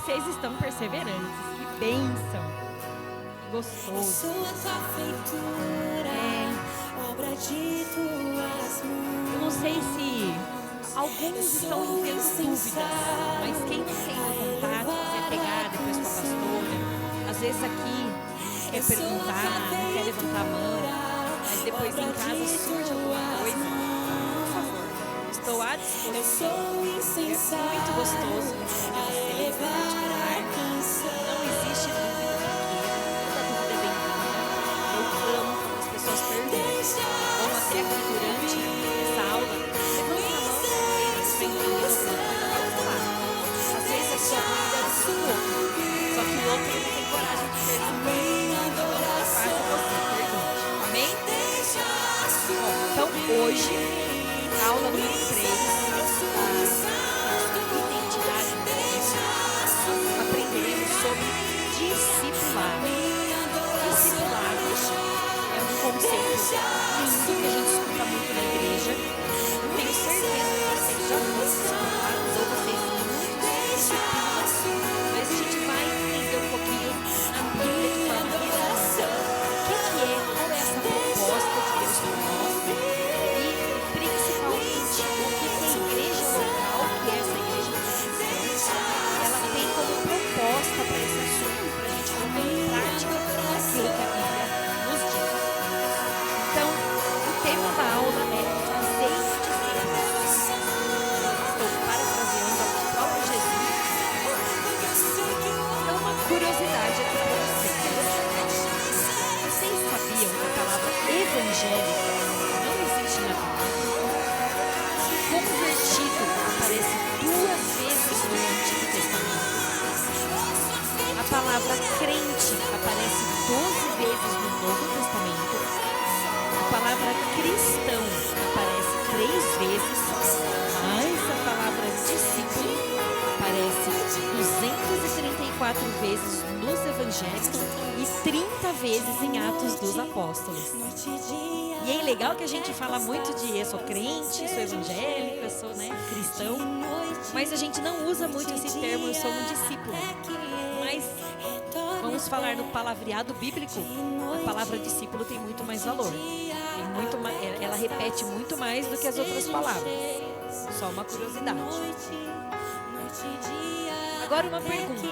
Vocês estão perseverantes. Que bênção. Que gostoso. Sua tua feitura, obra de tuas mãos. Eu não sei se alguns estão tendo dúvidas, mas quem não tem contato, quer pegar depois com a pastora, às vezes aqui quer perguntar, não quer levantar a mão, mas depois em casa surge alguma coisa, por favor, estou à disposição. É muito gostoso receber vocês, particular. Não existe dúvida aqui, toda dúvida é bem-vinda. Eu amo quando as pessoas perguntam, ou até aqui durante essa aula, levanta a mão, vem entender o que eu vou falar. Às vezes a sua dúvida é do outro, só que o outro não tem coragem de perguntar. Então eu faço você, pergunte. Amém? Bom, então hoje, aula número 3, identidade de Cristo, nós aprenderemos sobre discipulado. Discipulado é um conceito lindo que a gente escuta muito na igreja. Eu tenho certeza que vocês já foram discipulados ou vocês têm muitos discípulos, mas a gente vai entender um pouquinho na Bíblia de forma resumida. O que é, qual é essa proposta de Deus para nós e principalmente o que a igreja local, que é essa igreja cristã, ela tem como proposta para esse assunto, para a gente colocar em prática aquilo que a Bíblia nos diz. Então, o tema da aula é fazer discípulos. Estou parafraseando o próprio Jesus. Então, uma curiosidade aqui para vocês. Vocês sabiam que a palavra evangélica não existe na Bíblia? Convertido aparece 2 vezes no Antigo Testamento. A palavra crente aparece 12 vezes no Novo Testamento. A palavra cristão aparece 3 vezes, mas a palavra discípulo aparece 234 vezes nos Evangelhos e 30 vezes em Atos dos Apóstolos. E é legal que a gente fala muito de eu sou crente, sou evangélico, eu sou cristão, mas a gente não usa muito esse termo, eu sou um discípulo. Mas vamos falar no palavreado bíblico, a palavra discípulo tem muito mais valor. Ela repete muito mais do que as outras palavras. Só uma curiosidade. Agora uma pergunta.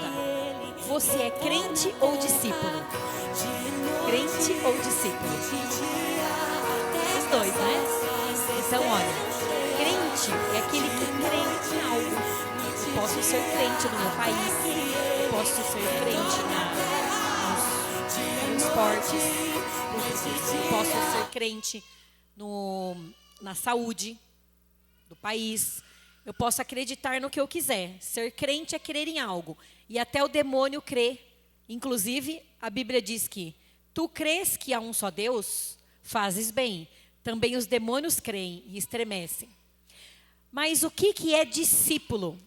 Você é crente ou discípulo? Crente ou discípulo? Os dois, né? Então, olha, crente é aquele que crê em algo. Posso ser crente no meu país, posso ser crente nos esportes, posso ser crente na saúde do país. Eu posso acreditar no que eu quiser. Ser crente é crer em algo. E até o demônio crê. Inclusive, a Bíblia diz que tu crês que há um só Deus, fazes bem. Também os demônios creem e estremecem. Mas o que é discípulo?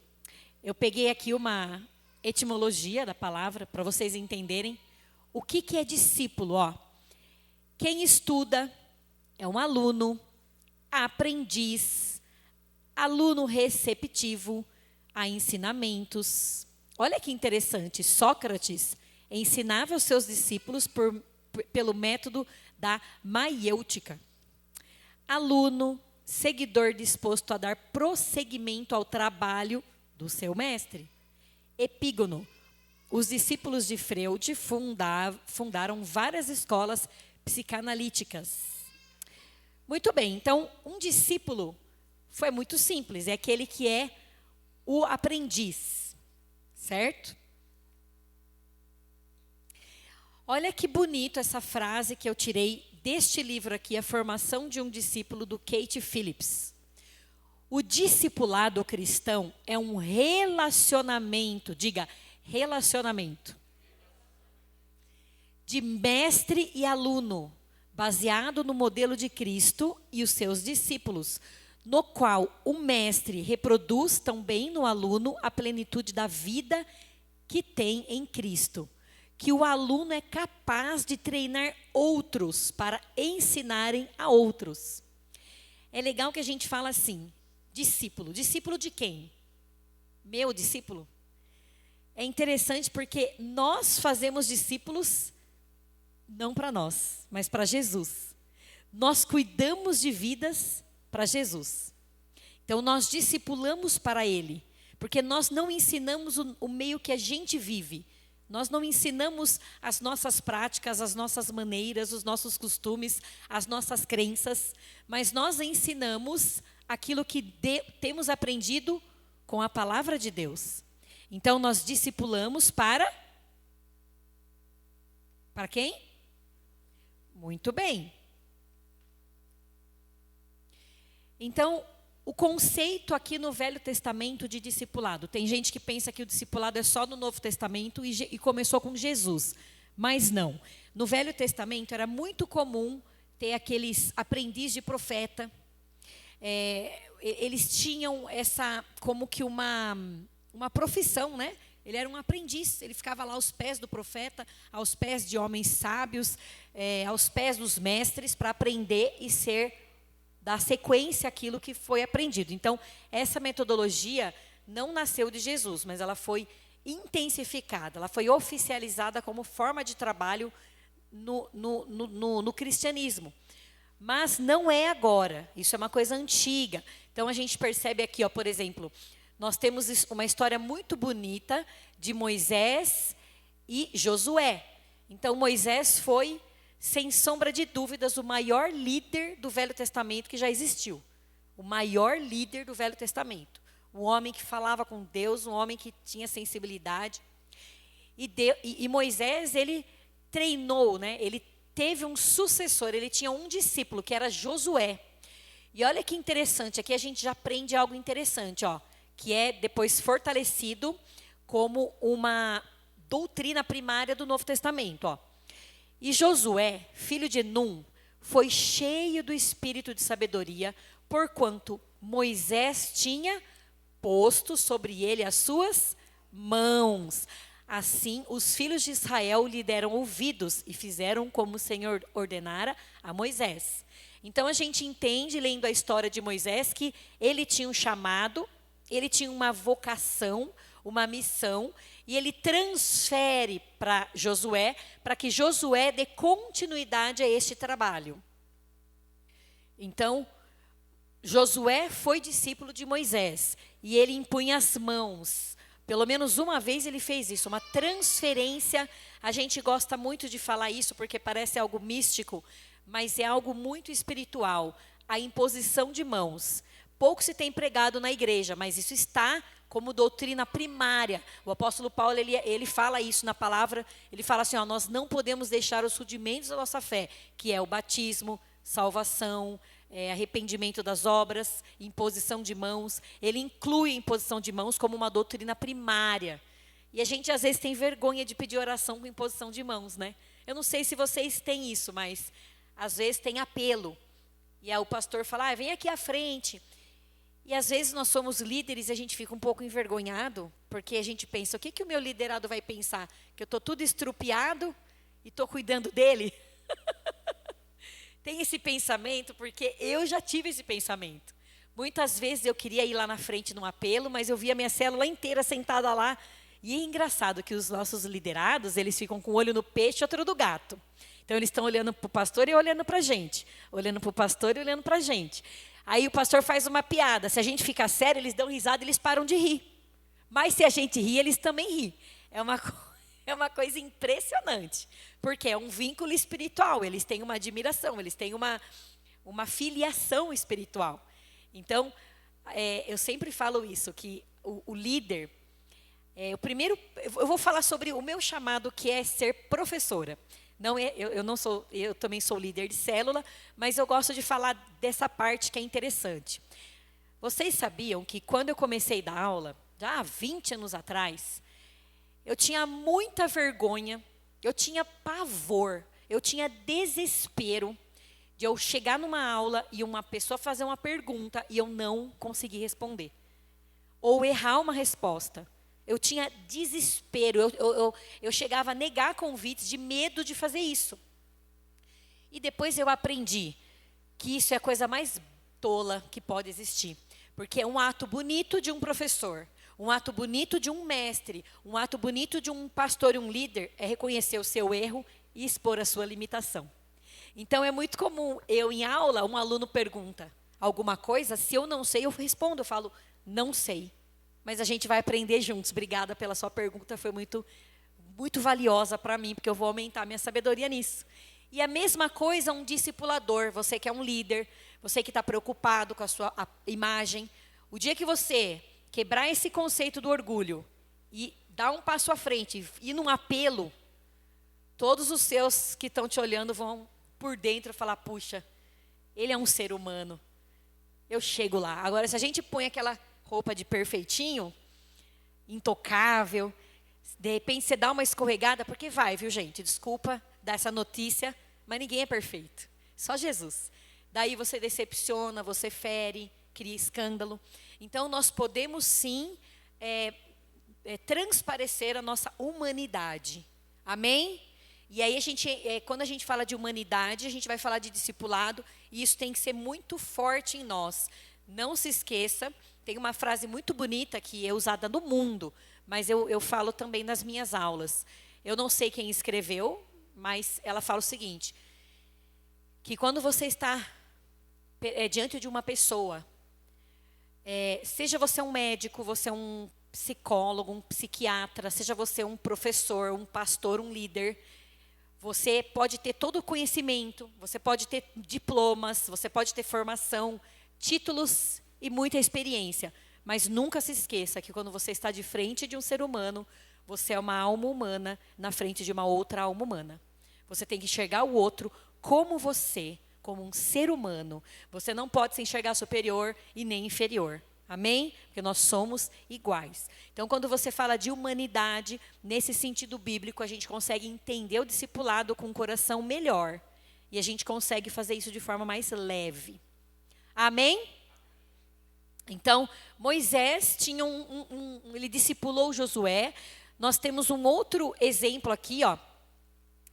Eu peguei aqui uma etimologia da palavra para vocês entenderem. O que é discípulo? Quem estuda é um aluno, aprendiz, aluno receptivo a ensinamentos. Olha que interessante, Sócrates ensinava os seus discípulos pelo método da maiêutica. Aluno, seguidor disposto a dar prosseguimento ao trabalho do seu mestre. Epígono. Os discípulos de Freud fundaram várias escolas psicanalíticas. Muito bem, então, um discípulo foi muito simples, é aquele que é o aprendiz, certo? Olha que bonito essa frase que eu tirei deste livro aqui, A Formação de um Discípulo, do Kate Phillips. O discipulado cristão é um relacionamento, diga, relacionamento, de mestre e aluno, baseado no modelo de Cristo e os seus discípulos, no qual o mestre reproduz também no aluno a plenitude da vida que tem em Cristo, que o aluno é capaz de treinar outros para ensinarem a outros. É legal que a gente fala assim, discípulo. Discípulo de quem? Meu discípulo? é interessante porque nós fazemos discípulos não para nós, mas para Jesus. Nós cuidamos de vidas para Jesus. Então, nós discipulamos para Ele, porque nós não ensinamos o meio que a gente vive. Nós não ensinamos as nossas práticas, as nossas maneiras, os nossos costumes, as nossas crenças, mas nós ensinamos aquilo que temos aprendido com a palavra de Deus. Então, nós discipulamos para quem? Muito bem. Então, o conceito aqui no Velho Testamento de discipulado, tem gente que pensa que o discipulado é só no Novo Testamento e começou com Jesus, mas não. No Velho Testamento era muito comum ter aqueles aprendizes de profeta, eles tinham essa, como que uma profissão, né? Ele era um aprendiz, ele ficava lá aos pés do profeta, aos pés de homens sábios, aos pés dos mestres, para aprender e dar sequência àquilo que foi aprendido. Então, essa metodologia não nasceu de Jesus, mas ela foi intensificada, ela foi oficializada como forma de trabalho no cristianismo. Mas não é agora, isso é uma coisa antiga. Então, a gente percebe aqui, por exemplo, nós temos uma história muito bonita de Moisés e Josué. Então, Moisés foi, sem sombra de dúvidas, o maior líder do Velho Testamento que já existiu. O maior líder do Velho Testamento. Um homem que falava com Deus, um homem que tinha sensibilidade. E Moisés, ele treinou, né? Ele teve um sucessor, ele tinha um discípulo, que era Josué. E olha que interessante, aqui a gente já aprende algo interessante, que é depois fortalecido como uma doutrina primária do Novo Testamento, E Josué, filho de Num, foi cheio do espírito de sabedoria, porquanto Moisés tinha posto sobre ele as suas mãos. Assim, os filhos de Israel lhe deram ouvidos e fizeram como o Senhor ordenara a Moisés. Então, a gente entende, lendo a história de Moisés, que ele tinha um chamado, ele tinha uma vocação, uma missão, e ele transfere para Josué, para que Josué dê continuidade a este trabalho. Então, Josué foi discípulo de Moisés, e ele impunha as mãos. Pelo menos uma vez ele fez isso, uma transferência. A gente gosta muito de falar isso, porque parece algo místico, mas é algo muito espiritual, a imposição de mãos. Pouco se tem pregado na igreja, mas isso está como doutrina primária. O apóstolo Paulo, ele fala isso na palavra, ele fala assim, nós não podemos deixar os rudimentos da nossa fé, que é o batismo, salvação, arrependimento das obras, imposição de mãos. Ele inclui a imposição de mãos como uma doutrina primária. E a gente às vezes tem vergonha de pedir oração com imposição de mãos, né? Eu não sei se vocês têm isso, mas às vezes tem apelo. E aí o pastor fala, vem aqui à frente. E às vezes nós somos líderes e a gente fica um pouco envergonhado, porque a gente pensa, o que o meu liderado vai pensar? Que eu estou tudo estrupiado e estou cuidando dele? Tem esse pensamento, porque eu já tive esse pensamento. Muitas vezes eu queria ir lá na frente num apelo, mas eu via minha célula inteira sentada lá. E é engraçado que os nossos liderados, eles ficam com um olho no peixe e outro no gato. Então eles estão olhando para o pastor e olhando para a gente. Olhando para o pastor e olhando para a gente. Aí o pastor faz uma piada. Se a gente ficar sério, eles dão risada e eles param de rir. Mas se a gente ri, eles também riem. É uma coisa impressionante. Porque é um vínculo espiritual. Eles têm uma admiração, eles têm uma filiação espiritual. Então, eu sempre falo isso, que o líder... eu vou falar sobre o meu chamado, que é ser professora. Eu também sou líder de célula, mas eu gosto de falar dessa parte que é interessante. Vocês sabiam que quando eu comecei a dar aula, já há 20 anos atrás, eu tinha muita vergonha, eu tinha pavor, eu tinha desespero de eu chegar numa aula e uma pessoa fazer uma pergunta e eu não conseguir responder. Ou errar uma resposta. Eu tinha desespero, eu chegava a negar convites de medo de fazer isso. E depois eu aprendi que isso é a coisa mais tola que pode existir. Porque é um ato bonito de um professor, Um ato bonito de um mestre, um ato bonito de um pastor e um líder é reconhecer o seu erro e expor a sua limitação. Então, é muito comum, em aula, um aluno pergunta alguma coisa, se eu não sei, eu respondo, eu falo, não sei. Mas a gente vai aprender juntos. Obrigada pela sua pergunta, foi muito, muito valiosa para mim, porque eu vou aumentar minha sabedoria nisso. E a mesma coisa um discipulador, você que é um líder, você que está preocupado com a sua imagem. O dia que você quebrar esse conceito do orgulho e dar um passo à frente, ir num apelo, todos os seus que estão te olhando vão por dentro falar, puxa, ele é um ser humano, eu chego lá. Agora, se a gente põe aquela roupa de perfeitinho, intocável, de repente você dá uma escorregada, porque vai, viu gente, desculpa dar essa notícia, mas ninguém é perfeito, só Jesus. Daí você decepciona, você fere, cria escândalo. Então, nós podemos sim transparecer a nossa humanidade. Amém? E aí, quando a gente fala de humanidade, a gente vai falar de discipulado, e isso tem que ser muito forte em nós. Não se esqueça, tem uma frase muito bonita que é usada no mundo, mas eu falo também nas minhas aulas. Eu não sei quem escreveu, mas ela fala o seguinte, que quando você está diante de uma pessoa, seja você um médico, você é um psicólogo, um psiquiatra, seja você um professor, um pastor, um líder, você pode ter todo o conhecimento, você pode ter diplomas, você pode ter formação, títulos e muita experiência. Mas nunca se esqueça que quando você está de frente de um ser humano, você é uma alma humana na frente de uma outra alma humana. Você tem que enxergar o outro como você, como um ser humano. Você não pode se enxergar superior e nem inferior. Amém? Porque nós somos iguais. Então, quando você fala de humanidade, nesse sentido bíblico, a gente consegue entender o discipulado com um coração melhor. E a gente consegue fazer isso de forma mais leve. Amém? Então, Moisés tinha ele discipulou Josué. Nós temos um outro exemplo aqui, ó,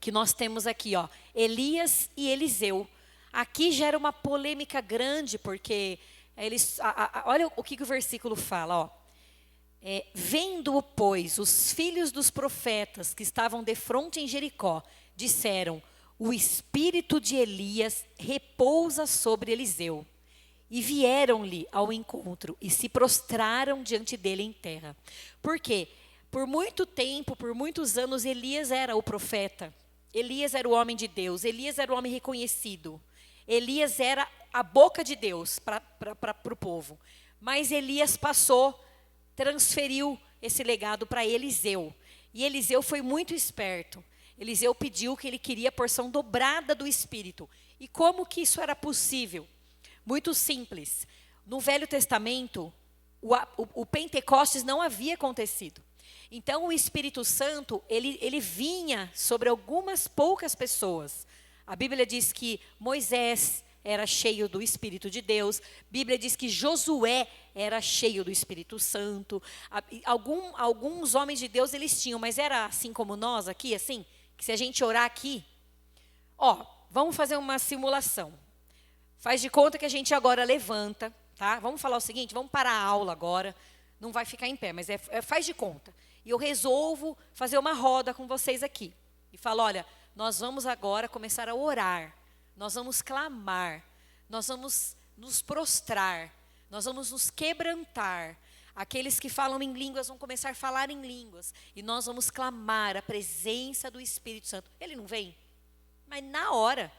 que nós temos aqui, ó, Elias e Eliseu. Aqui gera uma polêmica grande, porque olha o que o versículo fala, ó. Vendo-o, pois, os filhos dos profetas que estavam defronte em Jericó, disseram, o espírito de Elias repousa sobre Eliseu. E vieram-lhe ao encontro e se prostraram diante dele em terra. Por quê? Por muito tempo, por muitos anos, Elias era o profeta. Elias era o homem de Deus. Elias era o homem reconhecido. Elias era a boca de Deus para o povo. Mas Elias transferiu esse legado para Eliseu. E Eliseu foi muito esperto. Eliseu pediu que ele queria a porção dobrada do Espírito. E como que isso era possível? Muito simples. No Velho Testamento, o Pentecostes não havia acontecido. Então, o Espírito Santo, ele vinha sobre algumas poucas pessoas. A Bíblia diz que Moisés era cheio do Espírito de Deus. A Bíblia diz que Josué era cheio do Espírito Santo. Alguns homens de Deus eles tinham, mas era assim como nós aqui, assim, que se a gente orar aqui, ó, vamos fazer uma simulação. Faz de conta que a gente agora levanta, tá? Vamos falar o seguinte, vamos parar a aula agora, não vai ficar em pé, mas faz de conta. E eu resolvo fazer uma roda com vocês aqui. E falo, olha, nós vamos agora começar a orar, nós vamos clamar, nós vamos nos prostrar, nós vamos nos quebrantar. Aqueles que falam em línguas vão começar a falar em línguas. E nós vamos clamar a presença do Espírito Santo. Ele não vem? Mas na hora.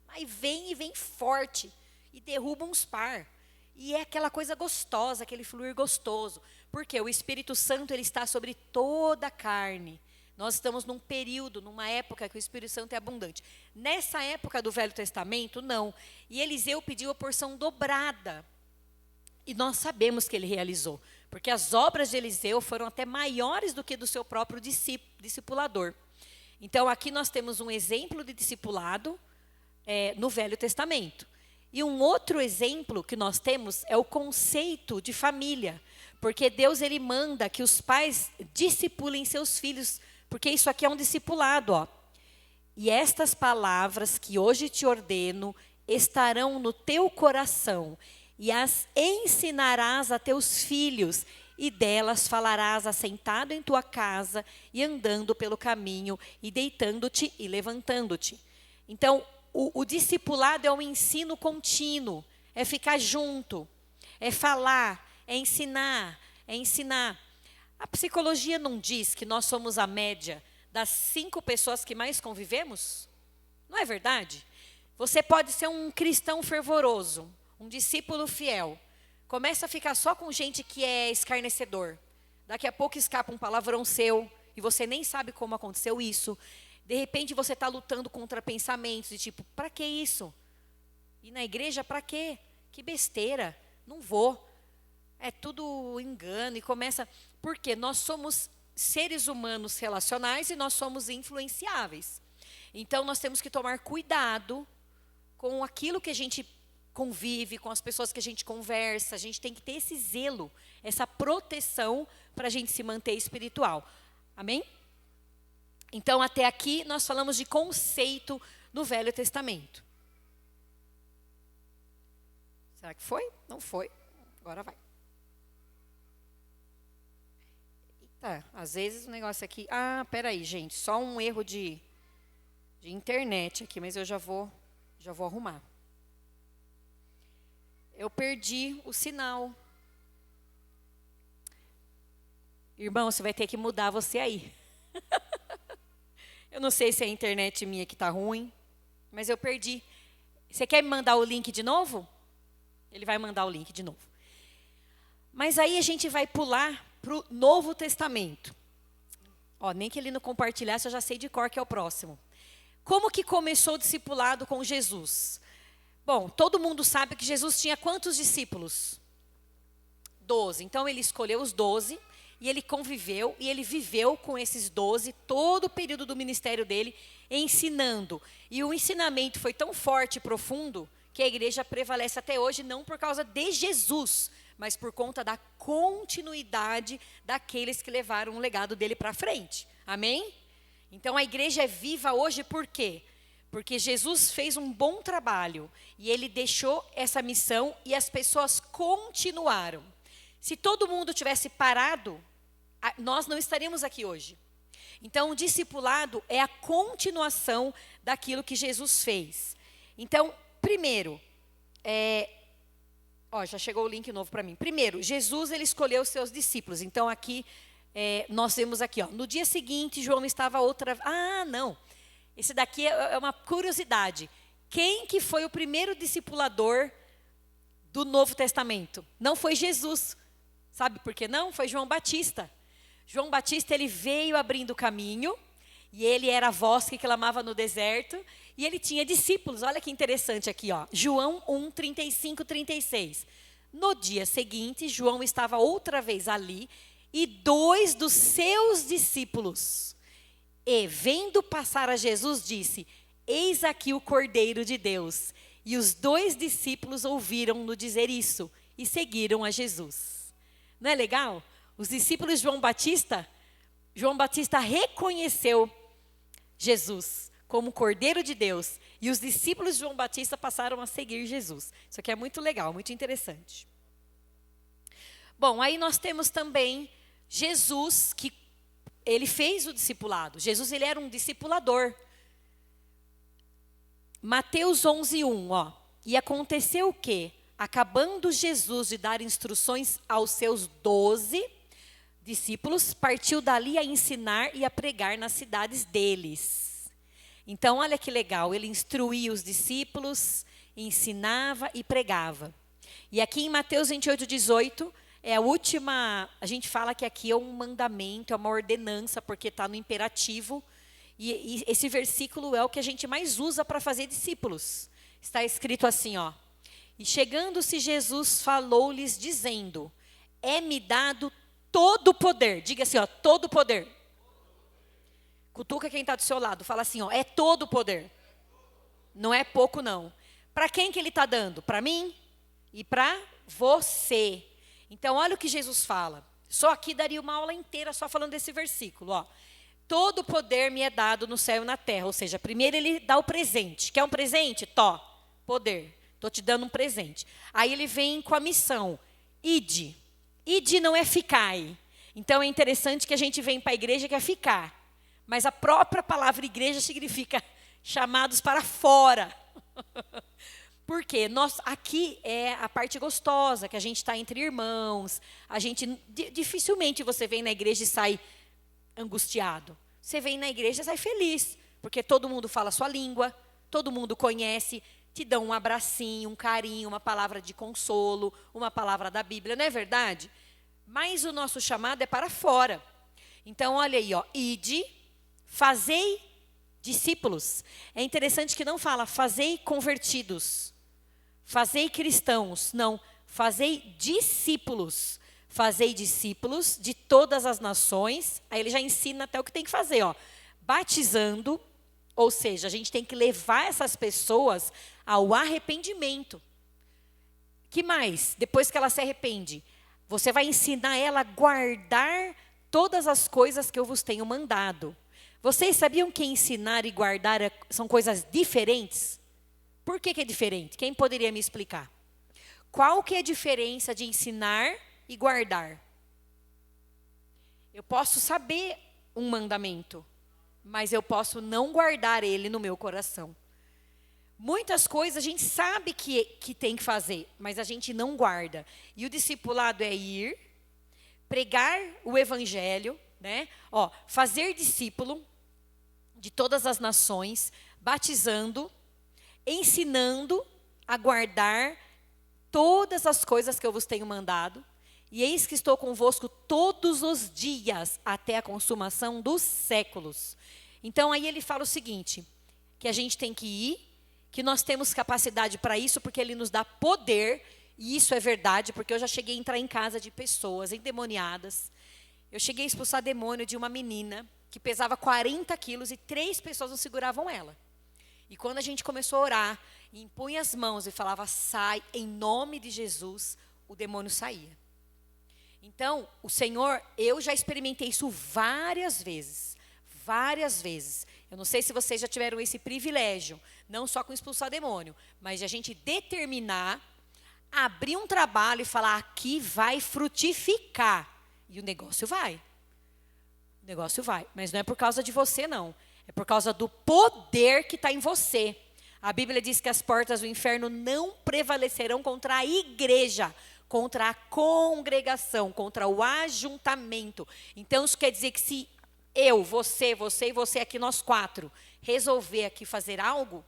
Aí vem e vem forte. E derruba uns par. E é aquela coisa gostosa, aquele fluir gostoso. Porque o Espírito Santo ele está sobre toda a carne. Nós estamos num período, numa época que o Espírito Santo é abundante. Nessa época do Velho Testamento, não. E Eliseu pediu a porção dobrada. E nós sabemos que ele realizou. Porque as obras de Eliseu foram até maiores do que do seu próprio discipulador. Então, aqui nós temos um exemplo de discipulado no Velho Testamento. E um outro exemplo que nós temos é o conceito de família. Porque Deus ele manda que os pais discipulem seus filhos. Porque isso aqui é um discipulado, ó. E estas palavras que hoje te ordeno estarão no teu coração. E as ensinarás a teus filhos, e delas falarás assentado em tua casa e andando pelo caminho e deitando-te e levantando-te. Então, o discipulado é um ensino contínuo, é ficar junto, é falar, é ensinar, é ensinar. A psicologia não diz que nós somos a média das 5 pessoas que mais convivemos? Não é verdade? Você pode ser um cristão fervoroso, um discípulo fiel. Começa a ficar só com gente que é escarnecedor. Daqui a pouco escapa um palavrão seu e você nem sabe como aconteceu isso. De repente você está lutando contra pensamentos de tipo, para que isso? E na igreja para quê? Que besteira, não vou. É tudo engano e começa... Porque nós somos seres humanos relacionais e nós somos influenciáveis. Então nós temos que tomar cuidado com aquilo que a gente convive, com as pessoas que a gente conversa. A gente tem que ter esse zelo, essa proteção para a gente se manter espiritual. Amém? Então, até aqui, nós falamos de conceito no Velho Testamento. Será que foi? Não foi. Agora vai. Eita, às vezes o negócio aqui... Ah, peraí, gente. Só um erro de internet aqui, mas eu já vou arrumar. Eu perdi o sinal. Irmão, você vai ter que mudar você aí. Eu não sei se é a internet minha que está ruim, mas eu perdi. Você quer me mandar o link de novo? Ele vai mandar o link de novo. Mas aí a gente vai pular para o Novo Testamento. Ó, nem que ele não compartilhasse, eu já sei de cor que é o próximo. Como que começou o discipulado com Jesus? Bom, todo mundo sabe que Jesus tinha quantos discípulos? 12. Então ele escolheu os 12 e ele conviveu e ele viveu com esses 12 todo o período do ministério dele ensinando. E o ensinamento foi tão forte e profundo que a igreja prevalece até hoje não por causa de Jesus, mas por conta da continuidade daqueles que levaram o legado dele para frente. Amém? Então a igreja é viva hoje por quê? Porque Jesus fez um bom trabalho e ele deixou essa missão e as pessoas continuaram. Se todo mundo tivesse parado, nós não estaríamos aqui hoje. Então, o discipulado é a continuação daquilo que Jesus fez. Então, primeiro, já chegou o link novo para mim. Primeiro, Jesus ele escolheu os seus discípulos. Então, aqui, nós vemos aqui, no dia seguinte, João estava outra... Ah, não. Esse daqui é uma curiosidade. Quem que foi o primeiro discipulador do Novo Testamento? Não foi Jesus. Sabe por que não? Foi João Batista. João Batista, ele veio abrindo o caminho, e ele era a voz que clamava no deserto, e ele tinha discípulos. Olha que interessante aqui, João 1, 35, 36. No dia seguinte, João estava outra vez ali, e 2 dos seus discípulos, e vendo passar a Jesus, disse, eis aqui o Cordeiro de Deus. E os 2 discípulos ouviram-no dizer isso, e seguiram a Jesus. Não é legal? Os discípulos de João Batista reconheceu Jesus como Cordeiro de Deus. E os discípulos de João Batista passaram a seguir Jesus. Isso aqui é muito legal, muito interessante. Bom, aí nós temos também Jesus, que ele fez o discipulado. Jesus, ele era um discipulador. Mateus 11, 1, E aconteceu o quê? Acabando Jesus de dar instruções aos seus 12 discípulos, partiu dali a ensinar e a pregar nas cidades deles. Então, olha que legal, ele instruía os discípulos, ensinava e pregava. E aqui em Mateus 28, 18, é a última, a gente fala que aqui é um mandamento, é uma ordenança, porque está no imperativo. E esse versículo é o que a gente mais usa para fazer discípulos. Está escrito assim, E chegando-se Jesus, falou-lhes dizendo, é-me dado todo o poder. Diga assim, todo o poder. Cutuca quem está do seu lado. Fala assim, é todo o poder. Não é pouco, não. Para quem que ele está dando? Para mim e para você. Então, olha o que Jesus fala. Só aqui daria uma aula inteira só falando desse versículo. Todo o poder me é dado no céu e na terra. Ou seja, primeiro ele dá o presente. Quer um presente? Poder. Estou te dando um presente. Aí ele vem com a missão. Ide. Ide não é ficai. Então é interessante que a gente vem para a igreja que é ficar. Mas a própria palavra igreja significa chamados para fora. Por quê? Aqui é a parte gostosa, que a gente está entre irmãos. A gente, dificilmente você vem na igreja e sai angustiado. Você vem na igreja e sai feliz. Porque todo mundo fala a sua língua, todo mundo conhece, te dão um abracinho, um carinho, uma palavra de consolo, uma palavra da Bíblia, não é verdade? Mas o nosso chamado é para fora. Então, olha aí, ó, ide, fazei discípulos. É interessante que não fala fazei convertidos, fazei cristãos. Não, fazei discípulos. Fazei discípulos de todas as nações. Aí ele já ensina até o que tem que fazer, ó. Batizando, ou seja, a gente tem que levar essas pessoas ao arrependimento. Que mais? Depois que ela se arrepende, você vai ensinar ela a guardar todas as coisas que eu vos tenho mandado. Vocês sabiam que ensinar e guardar são coisas diferentes? Por que é diferente? Quem poderia me explicar? Qual que é a diferença de ensinar e guardar? Eu posso saber um mandamento, mas eu posso não guardar ele no meu coração. Muitas coisas a gente sabe que tem que fazer, mas a gente não guarda. E o discipulado é ir, pregar o evangelho, né? Ó, fazer discípulo de todas as nações, batizando, ensinando a guardar todas as coisas que eu vos tenho mandado. E eis que estou convosco todos os dias, até a consumação dos séculos. Então, aí ele fala o seguinte, que a gente tem que ir, que nós temos capacidade para isso, porque ele nos dá poder, e isso é verdade, porque eu já cheguei a entrar em casa de pessoas endemoniadas. Eu cheguei a expulsar demônio de uma menina que pesava 40 quilos e 3 pessoas não seguravam ela. E quando a gente começou a orar, e impunha as mãos e falava, sai, em nome de Jesus, o demônio saía. Então, o Senhor, eu já experimentei isso várias vezes. Várias vezes. Eu não sei se vocês já tiveram esse privilégio, não só com expulsar demônio, mas de a gente determinar, abrir um trabalho e falar, aqui vai frutificar. E o negócio vai. O negócio vai. Mas não é por causa de você, não. É por causa do poder que está em você. A Bíblia diz que as portas do inferno não prevalecerão contra a igreja, contra a congregação, contra o ajuntamento. Então, isso quer dizer que se eu, você e você aqui, nós 4, resolver aqui fazer algo,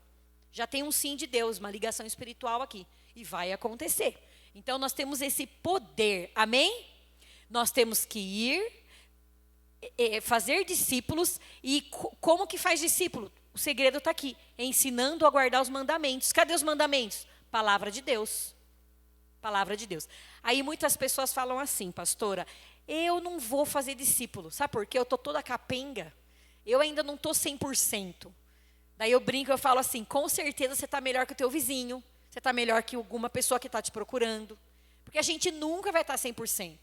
já tem um sim de Deus, uma ligação espiritual aqui. E vai acontecer. Então, nós temos esse poder. Amém? Nós temos que ir, fazer discípulos. E como que faz discípulo? O segredo está aqui. Ensinando a guardar os mandamentos. Cadê os mandamentos? Palavra de Deus. Palavra de Deus. Aí muitas pessoas falam assim, pastora, eu não vou fazer discípulo. Sabe por quê? Eu estou toda capenga. Eu ainda não estou 100%. Daí eu brinco, eu falo assim, com certeza você está melhor que o teu vizinho. Você está melhor que alguma pessoa que está te procurando. Porque a gente nunca vai estar 100%.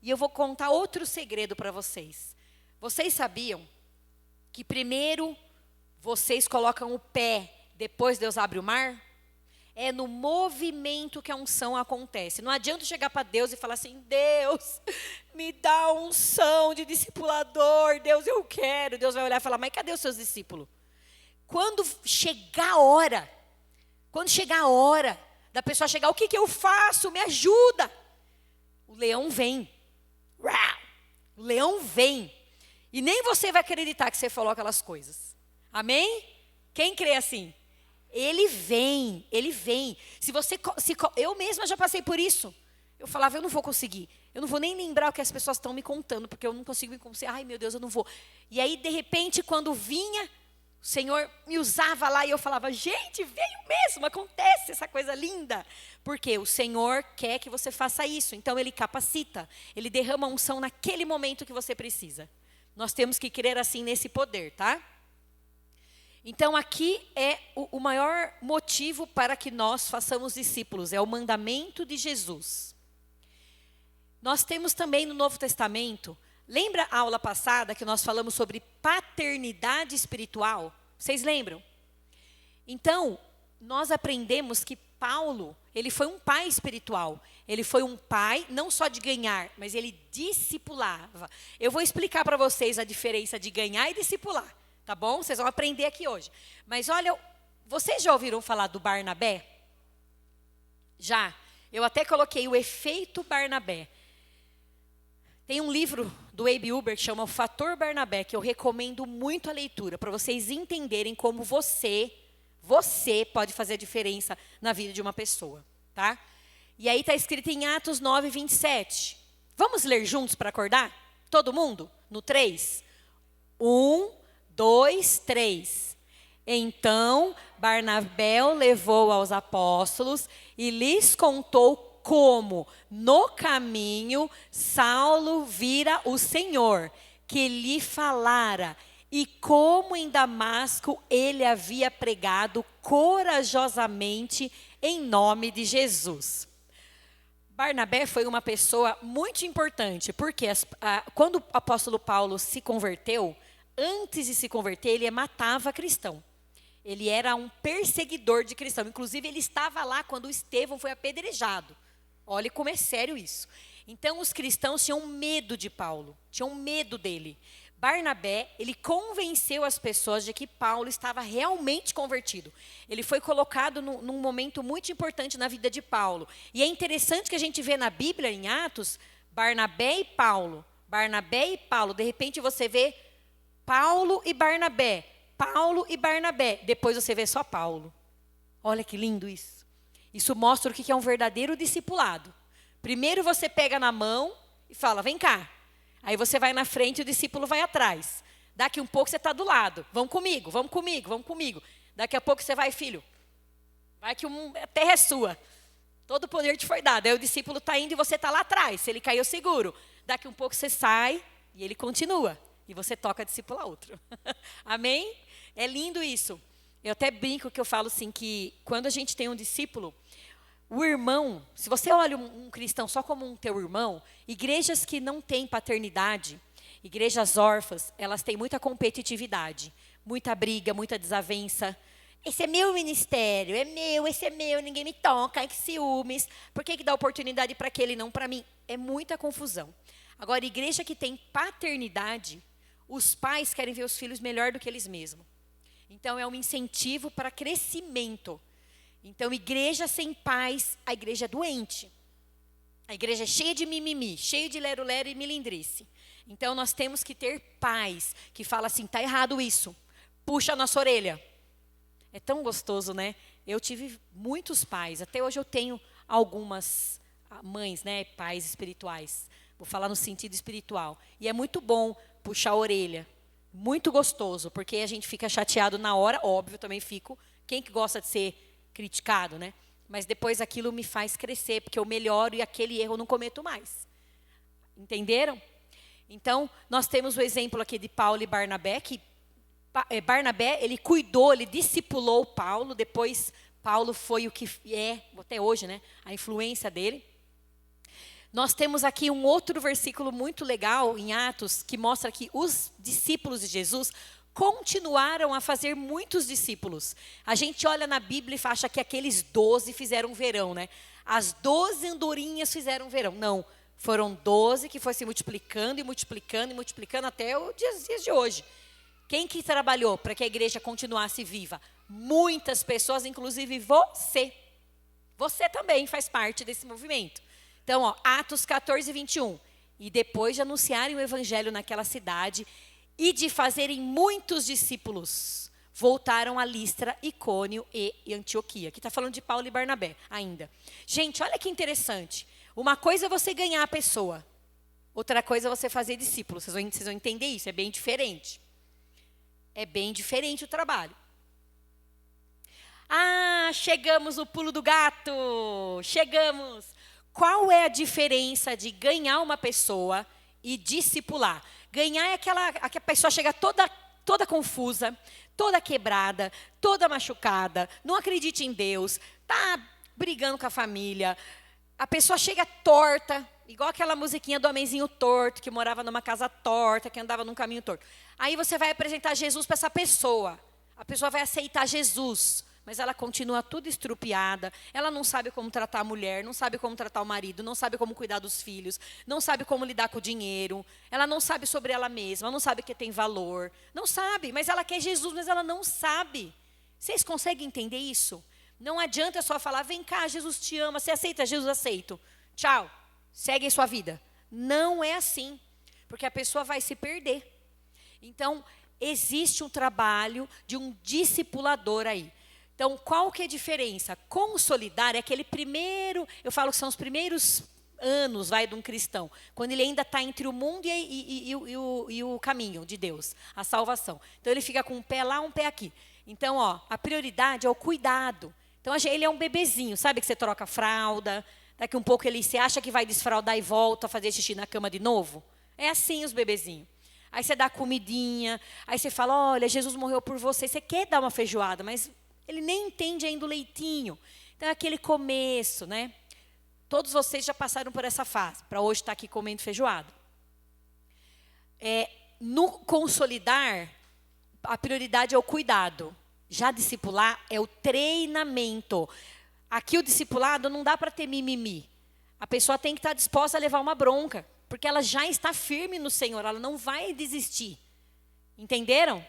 E eu vou contar outro segredo para vocês. Vocês sabiam que primeiro vocês colocam o pé, depois Deus abre o mar? É no movimento que a unção acontece. Não adianta chegar para Deus e falar assim, Deus, me dá unção de discipulador, Deus, eu quero. Deus vai olhar e falar, mas cadê os seus discípulos? Quando chegar a hora da pessoa chegar, o que eu faço? Me ajuda. O leão vem. O leão vem. E nem você vai acreditar que você falou aquelas coisas. Amém? Quem crê assim? Ele vem, ele vem. Eu mesma já passei por isso. Eu falava, eu não vou conseguir. Eu não vou nem lembrar o que as pessoas estão me contando, porque eu não consigo me convencer. Ai, meu Deus, eu não vou. E aí, de repente, quando vinha, o Senhor me usava lá e eu falava, gente, veio mesmo, acontece essa coisa linda. Porque o Senhor quer que você faça isso. Então, Ele capacita. Ele derrama unção naquele momento que você precisa. Nós temos que crer assim nesse poder, tá? Então, aqui é o maior motivo para que nós façamos discípulos. É o mandamento de Jesus. Nós temos também no Novo Testamento, lembra a aula passada que nós falamos sobre paternidade espiritual? Vocês lembram? Então, nós aprendemos que Paulo, ele foi um pai espiritual. Ele foi um pai não só de ganhar, mas ele discipulava. Eu vou explicar para vocês a diferença de ganhar e discipular, tá bom? Vocês vão aprender aqui hoje. Mas olha, vocês já ouviram falar do Barnabé? Já. Eu até coloquei o efeito Barnabé. Tem um livro do Abe Uber que chama O Fator Barnabé, que eu recomendo muito a leitura, para vocês entenderem como você pode fazer a diferença na vida de uma pessoa, tá? E aí está escrito em Atos 9, 27. Vamos ler juntos para acordar? Todo mundo? No 3. 1, 2, 3. Então, Barnabé levou aos apóstolos e lhes contou como, no caminho, Saulo vira o Senhor, que lhe falara, e como em Damasco ele havia pregado corajosamente em nome de Jesus. Barnabé foi uma pessoa muito importante, porque quando o apóstolo Paulo se converteu, antes de se converter, ele matava cristão. Ele era um perseguidor de cristão. Inclusive, ele estava lá quando Estevão foi apedrejado. Olha como é sério isso. Então, os cristãos tinham medo de Paulo, tinham medo dele. Barnabé, ele convenceu as pessoas de que Paulo estava realmente convertido. Ele foi colocado num momento muito importante na vida de Paulo. E é interessante que a gente vê na Bíblia, em Atos, Barnabé e Paulo. Barnabé e Paulo. De repente você vê Paulo e Barnabé. Paulo e Barnabé. Depois você vê só Paulo. Olha que lindo isso. Isso mostra o que é um verdadeiro discipulado. Primeiro você pega na mão e fala, vem cá. Aí você vai na frente e o discípulo vai atrás. Daqui um pouco você está do lado. Vamos comigo, vamos comigo, vamos comigo. Daqui a pouco você vai, filho. Vai que a terra é sua. Todo o poder te foi dado. Aí o discípulo está indo e você está lá atrás. Se ele caiu, seguro. Daqui um pouco você sai e ele continua. E você toca discipular outro. Amém? É lindo isso. Eu até brinco que eu falo assim, que quando a gente tem um discípulo, o irmão, se você olha um cristão só como um teu irmão, igrejas que não têm paternidade, igrejas órfãs, elas têm muita competitividade, muita briga, muita desavença. Esse é meu ministério, é meu, esse é meu, ninguém me toca, ai que ciúmes. Por que dá oportunidade para aquele e não para mim? É muita confusão. Agora, igreja que tem paternidade, os pais querem ver os filhos melhor do que eles mesmos. Então, é um incentivo para crescimento. Então, igreja sem pais, a igreja é doente. A igreja é cheia de mimimi, cheia de lero-lero e milindrice. Então, nós temos que ter pais que falam assim, está errado isso. Puxa a nossa orelha. É tão gostoso, né? Eu tive muitos pais. Até hoje eu tenho algumas mães, né? Pais espirituais. Vou falar no sentido espiritual. E é muito bom puxar a orelha. Muito gostoso, porque a gente fica chateado na hora. Óbvio, também fico. Quem que gosta de ser criticado, né? Mas depois aquilo me faz crescer, porque eu melhoro e aquele erro eu não cometo mais. Entenderam? Então, nós temos o exemplo aqui de Paulo e Barnabé, que Barnabé, ele cuidou, ele discipulou Paulo, depois Paulo foi o que é, até hoje, né? A influência dele. Nós temos aqui um outro versículo muito legal em Atos, que mostra que os discípulos de Jesus continuaram a fazer muitos discípulos. A gente olha na Bíblia e acha que aqueles 12 fizeram verão, né? As 12 andorinhas fizeram verão. Não, foram 12 que foi se multiplicando e multiplicando e multiplicando até os dias de hoje. Quem que trabalhou para que a igreja continuasse viva? Muitas pessoas, inclusive você. Você também faz parte desse movimento. Então, ó, Atos 14, 21. E depois de anunciarem o evangelho naquela cidade e de fazerem muitos discípulos, voltaram a Listra, Icônio e Antioquia. Aqui está falando de Paulo e Barnabé ainda. Gente, olha que interessante. Uma coisa é você ganhar a pessoa. Outra coisa é você fazer discípulos. Vocês vão entender isso, é bem diferente. É bem diferente o trabalho. Ah, chegamos no pulo do gato. Chegamos. Qual é a diferença de ganhar uma pessoa e discipular? Ganhar é aquela que a pessoa chega toda confusa, toda quebrada, toda machucada, não acredita em Deus, está brigando com a família. A pessoa chega torta, igual aquela musiquinha do homenzinho torto, que morava numa casa torta, que andava num caminho torto. Aí você vai apresentar Jesus para essa pessoa. A pessoa vai aceitar Jesus. mas ela continua tudo estrupiada. Ela não sabe como tratar a mulher, não sabe como tratar o marido, não sabe como cuidar dos filhos, não sabe como lidar com o dinheiro. Ela não sabe sobre ela mesma, não sabe que tem valor. Não sabe, mas ela quer Jesus, mas ela não sabe. Vocês conseguem entender isso? Não adianta só falar, vem cá, Jesus te ama, você aceita? Jesus, aceito. Tchau, segue em sua vida. Não é assim, porque a pessoa vai se perder. Então, existe um trabalho de um discipulador aí. Então, qual que é a diferença? Consolidar é aquele primeiro, eu falo que são os primeiros anos, de um cristão, quando ele ainda está entre o mundo e o caminho de Deus, a salvação. Então, ele fica com um pé lá, um pé aqui. Então, a prioridade é o cuidado. Então, ele é um bebezinho, sabe que você troca a fralda, daqui um pouco você acha que vai desfraldar e volta a fazer xixi na cama de novo? É assim os bebezinhos. Aí você dá comidinha, aí você fala, olha, Jesus morreu por você. Você quer dar uma feijoada, mas ele nem entende ainda o leitinho. Então é aquele começo, né? Todos vocês já passaram por essa fase, para hoje estar aqui comendo feijoada. No consolidar, a prioridade é o cuidado. Já discipular é o treinamento. Aqui o discipulado não dá para ter mimimi. A pessoa tem que estar disposta a levar uma bronca. Porque ela já está firme no Senhor, ela não vai desistir. Entenderam?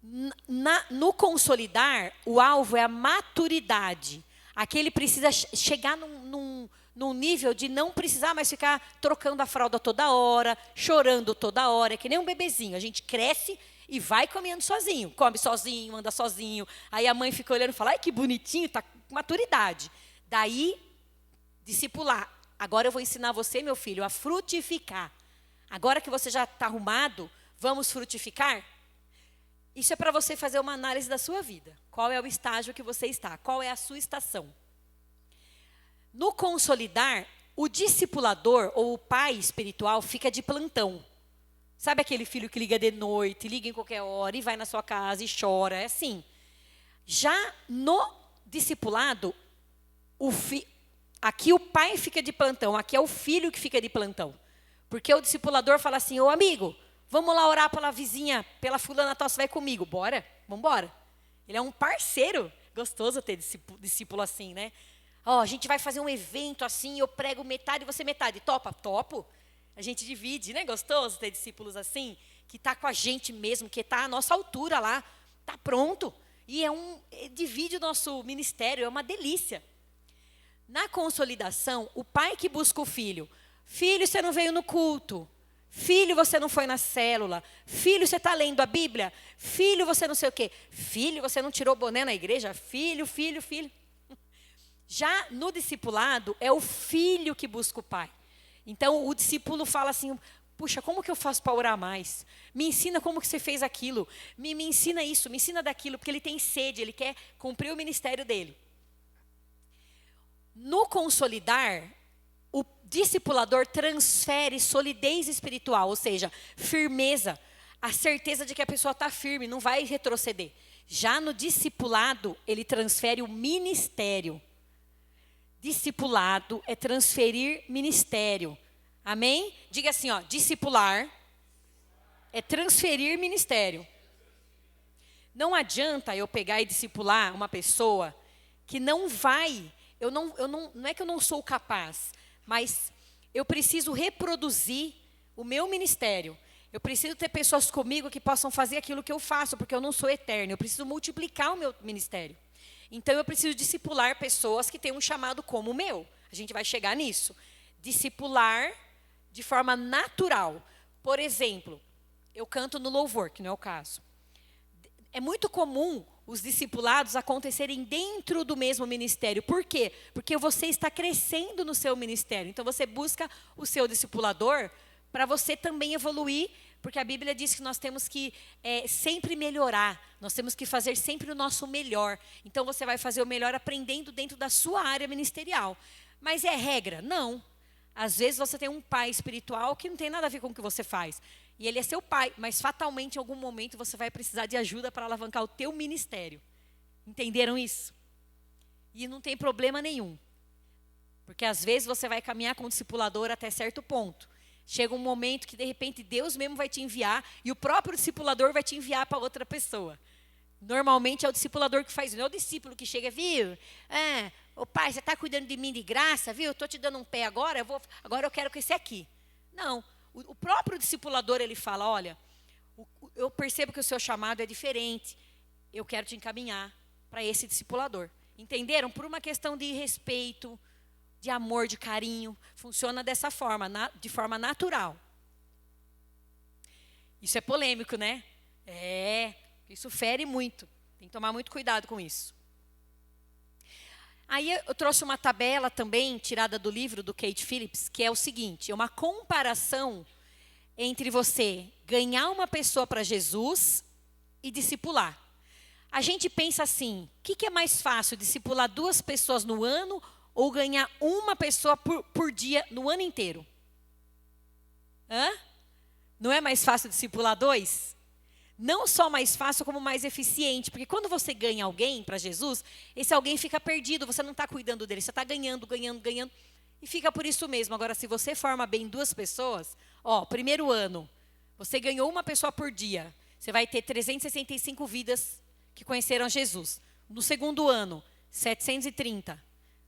No consolidar, o alvo é a maturidade. Aqui ele precisa chegar num nível de não precisar mais ficar trocando a fralda toda hora, chorando toda hora. É que nem um bebezinho, a gente cresce e vai comendo sozinho. Come sozinho, anda sozinho. Aí a mãe fica olhando e fala, ai que bonitinho, está com maturidade. Daí, discipular. Agora eu vou ensinar você, meu filho, a frutificar. Agora que você já está arrumado, vamos frutificar? Isso é para você fazer uma análise da sua vida. Qual é o estágio que você está? Qual é a sua estação? No consolidar, o discipulador ou o pai espiritual fica de plantão. Sabe aquele filho que liga de noite, liga em qualquer hora e vai na sua casa e chora? É assim. Já no discipulado, aqui o pai fica de plantão, aqui é o filho que fica de plantão. Porque o discipulador fala assim, ô amigo, vamos lá orar pela vizinha, pela fulana tal, você vai comigo. Bora, vamos embora. Ele é um parceiro. Gostoso ter discípulo assim, né? A gente vai fazer um evento assim, eu prego metade e você metade. Topa? Topo. A gente divide, né? Gostoso ter discípulos assim, que está com a gente mesmo, que está à nossa altura lá, está pronto. E divide o nosso ministério, é uma delícia. Na consolidação, o pai que busca o filho. Filho, você não veio no culto. Filho, você não foi na célula. Filho, você está lendo a Bíblia. Filho, você não sei o quê. Filho, você não tirou boné na igreja. Filho. Já no discipulado, é o filho que busca o pai. Então, o discípulo fala assim, puxa, como que eu faço para orar mais? Me ensina como que você fez aquilo. Me ensina isso, me ensina daquilo. Porque ele tem sede, ele quer cumprir o ministério dele. No consolidar, o discipulador transfere solidez espiritual, ou seja, firmeza, a certeza de que a pessoa está firme, não vai retroceder. Já no discipulado, ele transfere o ministério. Discipulado é transferir ministério. Amém? Diga assim, discipular é transferir ministério. Não adianta eu pegar e discipular uma pessoa que não vai... não é que eu não sou capaz, mas eu preciso reproduzir o meu ministério. Eu preciso ter pessoas comigo que possam fazer aquilo que eu faço, porque eu não sou eterno. Eu preciso multiplicar o meu ministério. Então, eu preciso discipular pessoas que têm um chamado como o meu. A gente vai chegar nisso. Discipular de forma natural. Por exemplo, eu canto no louvor, que não é o caso. É muito comum os discipulados acontecerem dentro do mesmo ministério. Por quê? Porque você está crescendo no seu ministério. Então, você busca o seu discipulador para você também evoluir, porque a Bíblia diz que nós temos que sempre melhorar. Nós temos que fazer sempre o nosso melhor. Então, você vai fazer o melhor aprendendo dentro da sua área ministerial. Mas é regra? Não. Às vezes, você tem um pai espiritual que não tem nada a ver com o que você faz. E ele é seu pai, mas fatalmente, em algum momento, você vai precisar de ajuda para alavancar o teu ministério. Entenderam isso? E não tem problema nenhum. Porque, às vezes, você vai caminhar com o discipulador até certo ponto. Chega um momento que, de repente, Deus mesmo vai te enviar e o próprio discipulador vai te enviar para outra pessoa. Normalmente é o discipulador que faz, não é o discípulo que chega, viu? Ô pai, você está cuidando de mim de graça, viu? Eu estou te dando um pé agora, agora eu quero com esse aqui. Não, o próprio discipulador, ele fala, olha, eu percebo que o seu chamado é diferente, eu quero te encaminhar para esse discipulador. Entenderam? Por uma questão de respeito, de amor, de carinho, funciona dessa forma, de forma natural. Isso é polêmico, né? Isso fere muito. Tem que tomar muito cuidado com isso. Aí eu trouxe uma tabela também, tirada do livro do Kate Phillips, que é o seguinte, é uma comparação entre você ganhar uma pessoa para Jesus e discipular. A gente pensa assim, o que é mais fácil, discipular 2 pessoas no ano ou ganhar uma pessoa por dia no ano inteiro? Não é mais fácil discipular 2? Não só mais fácil, como mais eficiente. Porque quando você ganha alguém para Jesus, esse alguém fica perdido, você não está cuidando dele, você está ganhando. E fica por isso mesmo. Agora, se você forma bem 2 pessoas, primeiro ano, você ganhou uma pessoa por dia, você vai ter 365 vidas que conheceram Jesus. No segundo ano, 730.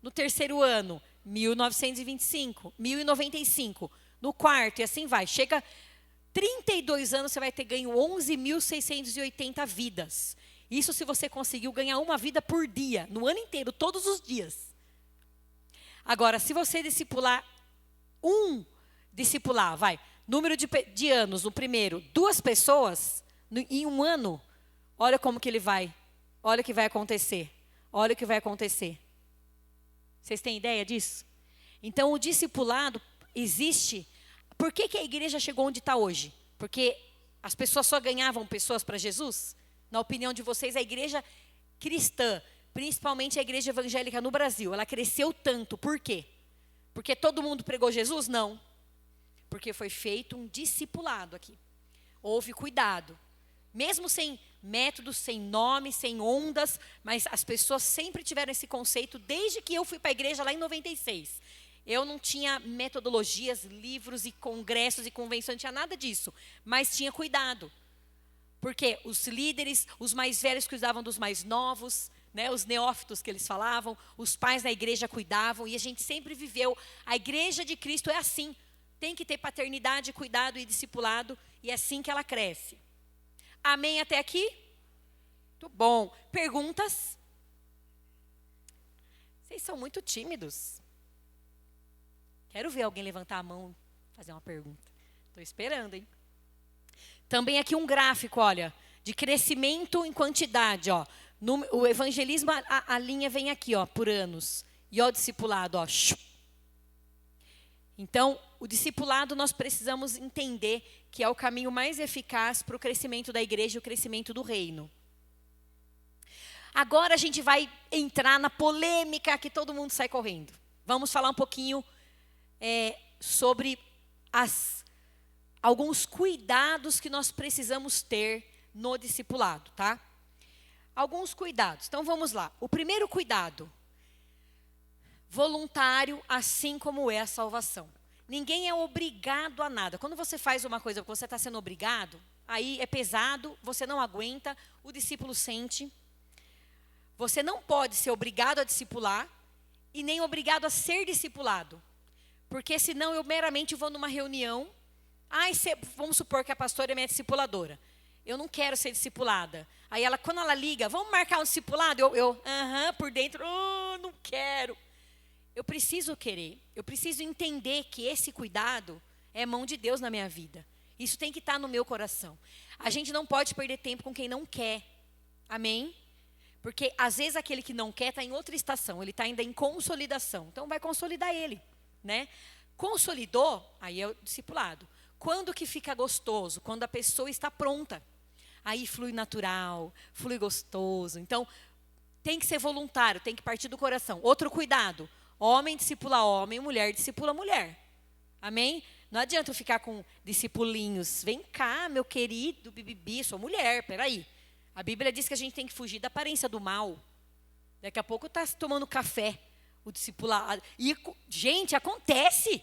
No terceiro ano, 1925, 1095. No quarto, e assim vai. Chega 32 anos, você vai ter ganho 11.680 vidas. Isso se você conseguiu ganhar uma vida por dia, no ano inteiro, todos os dias. Agora, se você discipular número de anos, no primeiro, 2 pessoas, em um ano, olha como que ele vai, olha o que vai acontecer, Vocês têm ideia disso? Então, o discipulado existe. Por que a igreja chegou onde está hoje? Porque as pessoas só ganhavam pessoas para Jesus? Na opinião de vocês, a igreja cristã, principalmente a igreja evangélica no Brasil, ela cresceu tanto. Por quê? Porque todo mundo pregou Jesus? Não. Porque foi feito um discipulado aqui. Houve cuidado. Mesmo sem métodos, sem nome, sem ondas, mas as pessoas sempre tiveram esse conceito desde que eu fui para a igreja lá em 96. Eu não tinha metodologias, livros e congressos e convenções, não tinha nada disso. Mas tinha cuidado. Porque os líderes, os mais velhos cuidavam dos mais novos, né, os neófitos que eles falavam, os pais da igreja cuidavam, e a gente sempre viveu. A igreja de Cristo é assim. Tem que ter paternidade, cuidado e discipulado, e é assim que ela cresce. Amém até aqui? Muito bom. Perguntas? Vocês são muito tímidos. Quero ver alguém levantar a mão e fazer uma pergunta. Estou esperando, hein? Também aqui um gráfico, olha, de crescimento em quantidade, ó. O evangelismo, a linha vem aqui, ó, por anos. E ó, o discipulado, ó. Então, o discipulado nós precisamos entender que é o caminho mais eficaz para o crescimento da igreja e o crescimento do reino. Agora a gente vai entrar na polêmica que todo mundo sai correndo. Vamos falar um pouquinho sobre alguns cuidados que nós precisamos ter no discipulado, tá? Alguns cuidados. Então vamos lá. O primeiro cuidado, voluntário, assim como é a salvação. Ninguém é obrigado a nada. Quando você faz uma coisa porque você está sendo obrigado, aí é pesado, você não aguenta, o discípulo sente. Você não pode ser obrigado a discipular e nem obrigado a ser discipulado. Porque senão eu meramente vou numa reunião, vamos supor que a pastora é minha discipuladora. Eu não quero ser discipulada. Aí quando ela liga, vamos marcar um discipulado? Por dentro, não quero. Eu preciso querer, eu preciso entender que esse cuidado é mão de Deus na minha vida. Isso tem que estar no meu coração. A gente não pode perder tempo com quem não quer. Amém? Porque às vezes aquele que não quer está em outra estação, ele está ainda em consolidação. Então vai consolidar ele, né? Consolidou, aí é o discipulado. Quando que fica gostoso? Quando a pessoa está pronta. Aí flui natural, flui gostoso. Então tem que ser voluntário, tem que partir do coração. Outro cuidado. Homem discipula homem, mulher discipula mulher. Amém? Não adianta eu ficar com discipulinhos. Vem cá, meu querido, bibibi, sou mulher, peraí. A Bíblia diz que a gente tem que fugir da aparência do mal. Daqui a pouco está tomando café, o discipulado. E, gente, acontece.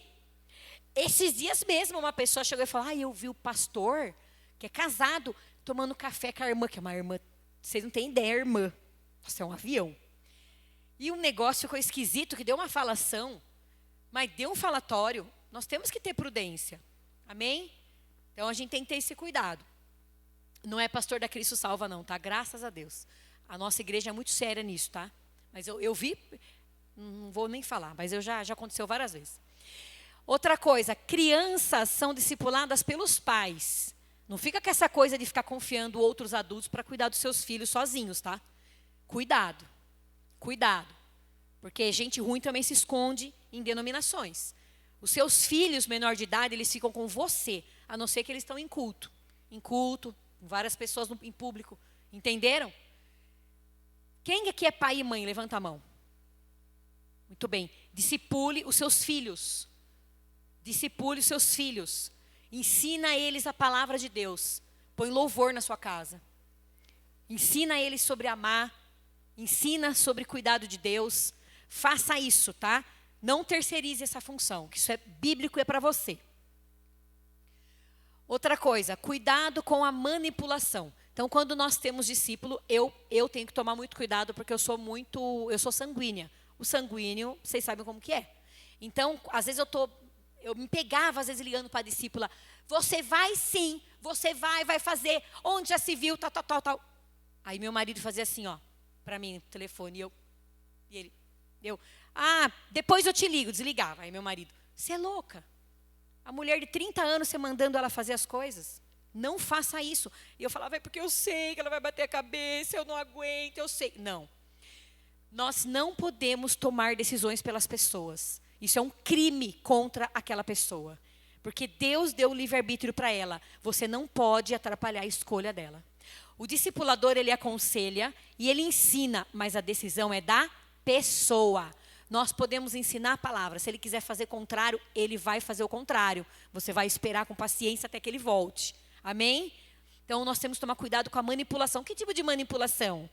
Esses dias mesmo, uma pessoa chegou e falou, eu vi o pastor, que é casado, tomando café com a irmã, que é uma irmã Vocês não têm ideia, irmã. Nossa, é um avião. E um negócio ficou esquisito, que deu uma falação, mas deu um falatório. Nós temos que ter prudência. Amém? Então, a gente tem que ter esse cuidado. Não é pastor da Cristo Salva, não, tá? Graças a Deus. A nossa igreja é muito séria nisso, tá? Mas eu vi, não vou nem falar, mas já aconteceu várias vezes. Outra coisa, crianças são discipuladas pelos pais. Não fica com essa coisa de ficar confiando outros adultos para cuidar dos seus filhos sozinhos, tá? Cuidado, cuidado. Porque gente ruim também se esconde em denominações. Os seus filhos menor de idade, eles ficam com você, a não ser que eles estão em culto. Em culto, com várias pessoas em público. Entenderam? Quem aqui é pai e mãe? Levanta a mão. Muito bem. Discipule os seus filhos. Discipule os seus filhos. Ensina a eles a palavra de Deus. Põe louvor na sua casa. Ensina a eles sobre amar. Ensina sobre cuidado de Deus. Faça isso, tá? Não terceirize essa função, que isso é bíblico e é para você. Outra coisa, cuidado com a manipulação. Então, quando nós temos discípulo, eu tenho que tomar muito cuidado, porque eu sou sanguínea. O sanguíneo, vocês sabem como que é. Então, às vezes eu me pegava, às vezes, ligando para a discípula, você vai sim, você vai fazer, onde já se viu, tal. Aí meu marido fazia assim, ó, para mim, no telefone, depois eu te ligo, desligava. Aí meu marido, você é louca? A mulher de 30 anos, você mandando ela fazer as coisas? Não faça isso. E eu falava, é porque eu sei que ela vai bater a cabeça, eu não aguento, eu sei. Não. Nós não podemos tomar decisões pelas pessoas. Isso é um crime contra aquela pessoa. Porque Deus deu o livre-arbítrio para ela. Você não pode atrapalhar a escolha dela. O discipulador, ele aconselha e ele ensina, mas a decisão é da pessoa. Nós podemos ensinar a palavra. Se ele quiser fazer contrário, ele vai fazer o contrário. Você vai esperar com paciência até que ele volte. Amém? Então, nós temos que tomar cuidado com a manipulação. Que tipo de manipulação?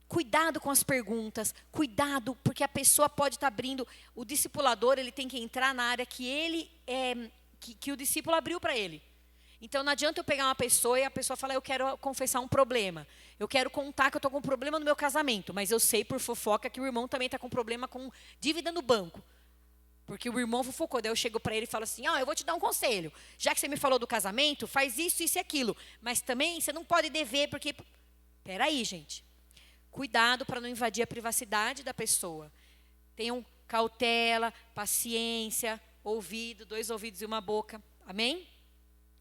Cuidado com as perguntas. Cuidado, porque a pessoa pode estar abrindo. O discipulador, ele tem que entrar na área que que o discípulo abriu para ele. Então, não adianta eu pegar uma pessoa e a pessoa falar, eu quero confessar um problema. Eu quero contar que eu estou com um problema no meu casamento. Mas eu sei por fofoca que o irmão também está com problema com dívida no banco. Porque o irmão fofocou. Daí eu chego para ele e falo assim, eu vou te dar um conselho. Já que você me falou do casamento, faz isso, isso e aquilo. Mas também você não pode dever, porque... Peraí, gente. Cuidado para não invadir a privacidade da pessoa. Tenham cautela, paciência, ouvido, 2 ouvidos e uma boca. Amém?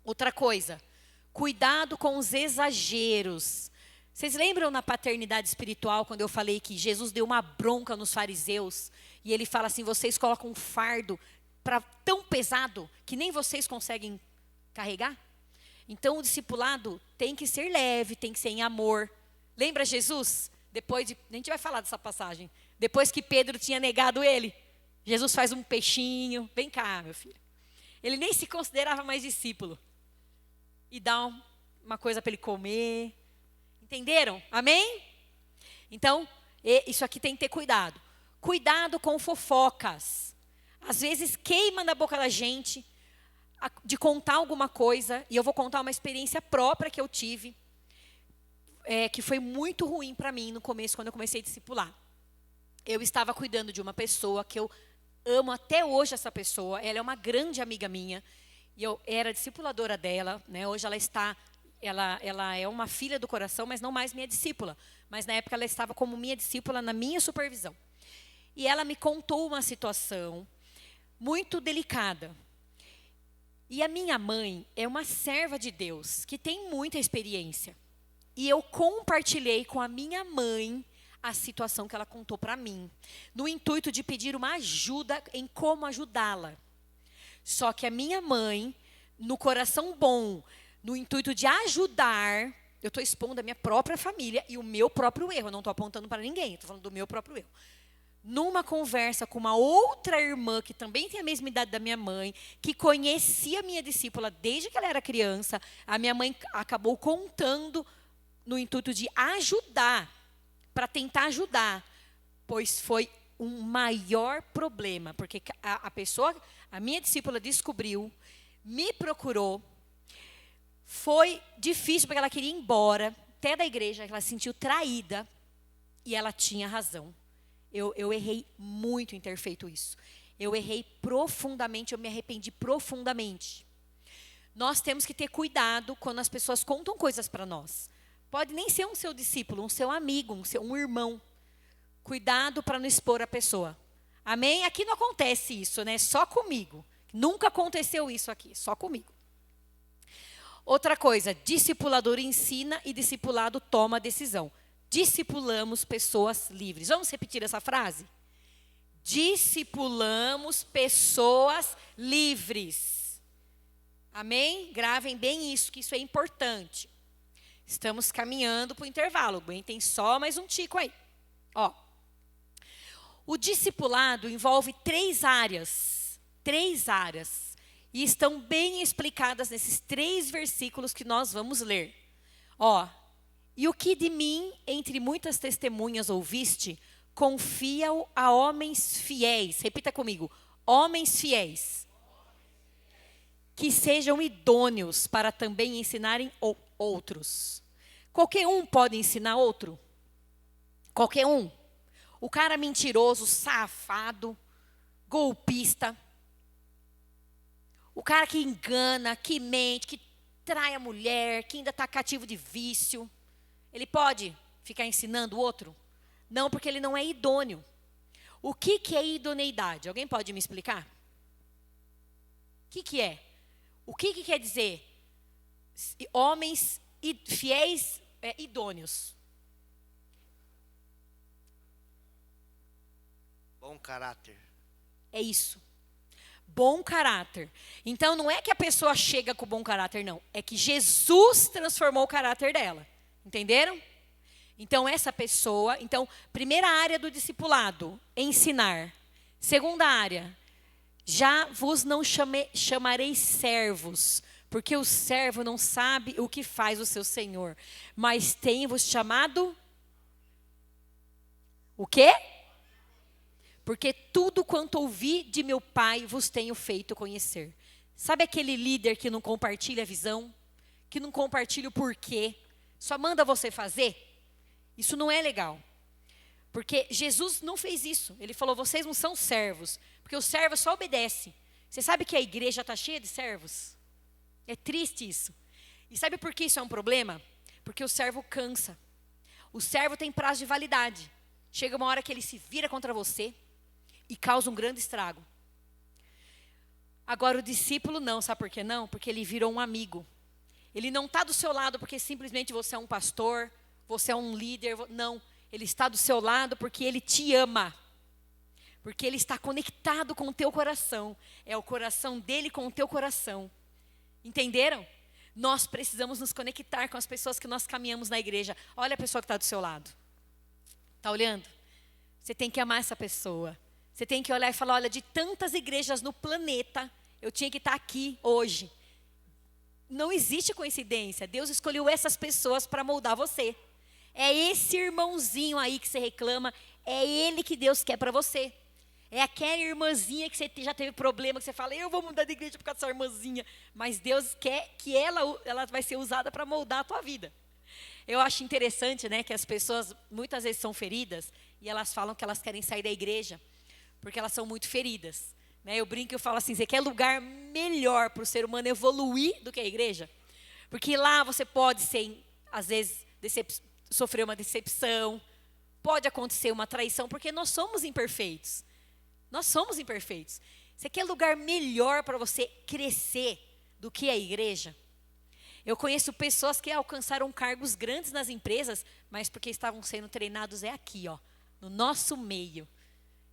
Outra coisa, cuidado com os exageros. Vocês lembram na paternidade espiritual, quando eu falei que Jesus deu uma bronca nos fariseus, e ele fala assim, vocês colocam um fardo tão pesado, que nem vocês conseguem carregar? Então, o discipulado tem que ser leve, tem que ser em amor. Lembra Jesus? A gente vai falar dessa passagem. Depois que Pedro tinha negado ele, Jesus faz um peixinho. Vem cá, meu filho. Ele nem se considerava mais discípulo. E dá uma coisa para ele comer. Entenderam? Amém? Então, isso aqui tem que ter cuidado. Cuidado com fofocas. Às vezes queima na boca da gente de contar alguma coisa. E eu vou contar uma experiência própria que eu tive. Que foi muito ruim para mim no começo, quando eu comecei a discipular. Eu estava cuidando de uma pessoa que eu amo até hoje essa pessoa. Ela é uma grande amiga minha. E eu era discipuladora dela, né? Hoje ela é uma filha do coração, mas não mais minha discípula. Mas na época ela estava como minha discípula na minha supervisão. E ela me contou uma situação muito delicada. E a minha mãe é uma serva de Deus, que tem muita experiência. E eu compartilhei com a minha mãe a situação que ela contou para mim, no intuito de pedir uma ajuda em como ajudá-la. Só que a minha mãe, no coração bom, no intuito de ajudar, eu estou expondo a minha própria família e o meu próprio erro. Eu não estou apontando para ninguém, estou falando do meu próprio erro. Numa conversa com uma outra irmã, que também tem a mesma idade da minha mãe, que conhecia a minha discípula desde que ela era criança, a minha mãe acabou contando no intuito de ajudar, para tentar ajudar, pois foi um maior problema, porque a minha discípula descobriu, me procurou, foi difícil porque ela queria ir embora, até da igreja, ela se sentiu traída e ela tinha razão. Eu errei muito em ter feito isso. Eu errei profundamente, eu me arrependi profundamente. Nós temos que ter cuidado quando as pessoas contam coisas para nós. Pode nem ser um seu discípulo, um seu amigo, um irmão. Cuidado para não expor a pessoa. Amém? Aqui não acontece isso, né? Só comigo. Nunca aconteceu isso aqui, só comigo. Outra coisa, discipulador ensina e discipulado toma decisão. Discipulamos pessoas livres. Vamos repetir essa frase? Discipulamos pessoas livres. Amém? Gravem bem isso, que isso é importante. Estamos caminhando para o intervalo. Aguentem só mais um tico aí. Ó. O discipulado envolve 3 áreas. 3 áreas. E estão bem explicadas nesses 3 versículos que nós vamos ler. Ó. E o que de mim, entre muitas testemunhas ouviste, confia-o a homens fiéis. Repita comigo. Homens fiéis. Que sejam idôneos para também ensinarem outros. Qualquer um pode ensinar outro? Qualquer um. O cara mentiroso, safado, golpista. O cara que engana, que mente, que trai a mulher, que ainda está cativo de vício. Ele pode ficar ensinando o outro? Não, porque ele não é idôneo. O que é idoneidade? Alguém pode me explicar? O que é? O que quer dizer homens fiéis idôneos? Bom caráter. É isso. Bom caráter. Então, não é que a pessoa chega com bom caráter, não. É que Jesus transformou o caráter dela. Entenderam? Então, essa pessoa... Então, primeira área do discipulado, ensinar. Segunda área, já vos não chamarei servos, porque o servo não sabe o que faz o seu senhor. Mas tenho-vos chamado... O quê? Porque tudo quanto ouvi de meu Pai vos tenho feito conhecer. Sabe aquele líder que não compartilha a visão? Que não compartilha o porquê? Só manda você fazer? Isso não é legal. Porque Jesus não fez isso. Ele falou, vocês não são servos. Porque o servo só obedece. Você sabe que a igreja está cheia de servos? É triste isso. E sabe por que isso é um problema? Porque o servo cansa. O servo tem prazo de validade. Chega uma hora que ele se vira contra você e causa um grande estrago. Agora o discípulo não, sabe por que não? Porque ele virou um amigo. Ele não está do seu lado porque simplesmente você é um pastor, você é um líder. Não, ele está do seu lado porque ele te ama. Porque ele está conectado com o teu coração. É o coração dele com o teu coração. Entenderam? Nós precisamos nos conectar com as pessoas que nós caminhamos na igreja. Olha a pessoa que está do seu lado. Está olhando? Você tem que amar essa pessoa. Você tem que olhar e falar, olha, de tantas igrejas no planeta, eu tinha que estar aqui hoje. Não existe coincidência. Deus escolheu essas pessoas para moldar você. É esse irmãozinho aí que você reclama, é ele que Deus quer para você. É aquela irmãzinha que você já teve problema, que você fala, eu vou mudar de igreja por causa dessa irmãzinha. Mas Deus quer que ela vai ser usada para moldar a tua vida. Eu acho interessante, né, que as pessoas muitas vezes são feridas e elas falam que elas querem sair da igreja porque elas são muito feridas. Né? Eu brinco e eu falo assim, você quer lugar melhor para o ser humano evoluir do que a igreja? Porque lá você pode ser, às vezes, sofrer uma decepção, pode acontecer uma traição, porque nós somos imperfeitos. Nós somos imperfeitos. Você quer lugar melhor para você crescer do que a igreja? Eu conheço pessoas que alcançaram cargos grandes nas empresas, mas porque estavam sendo treinados aqui, ó, no nosso meio.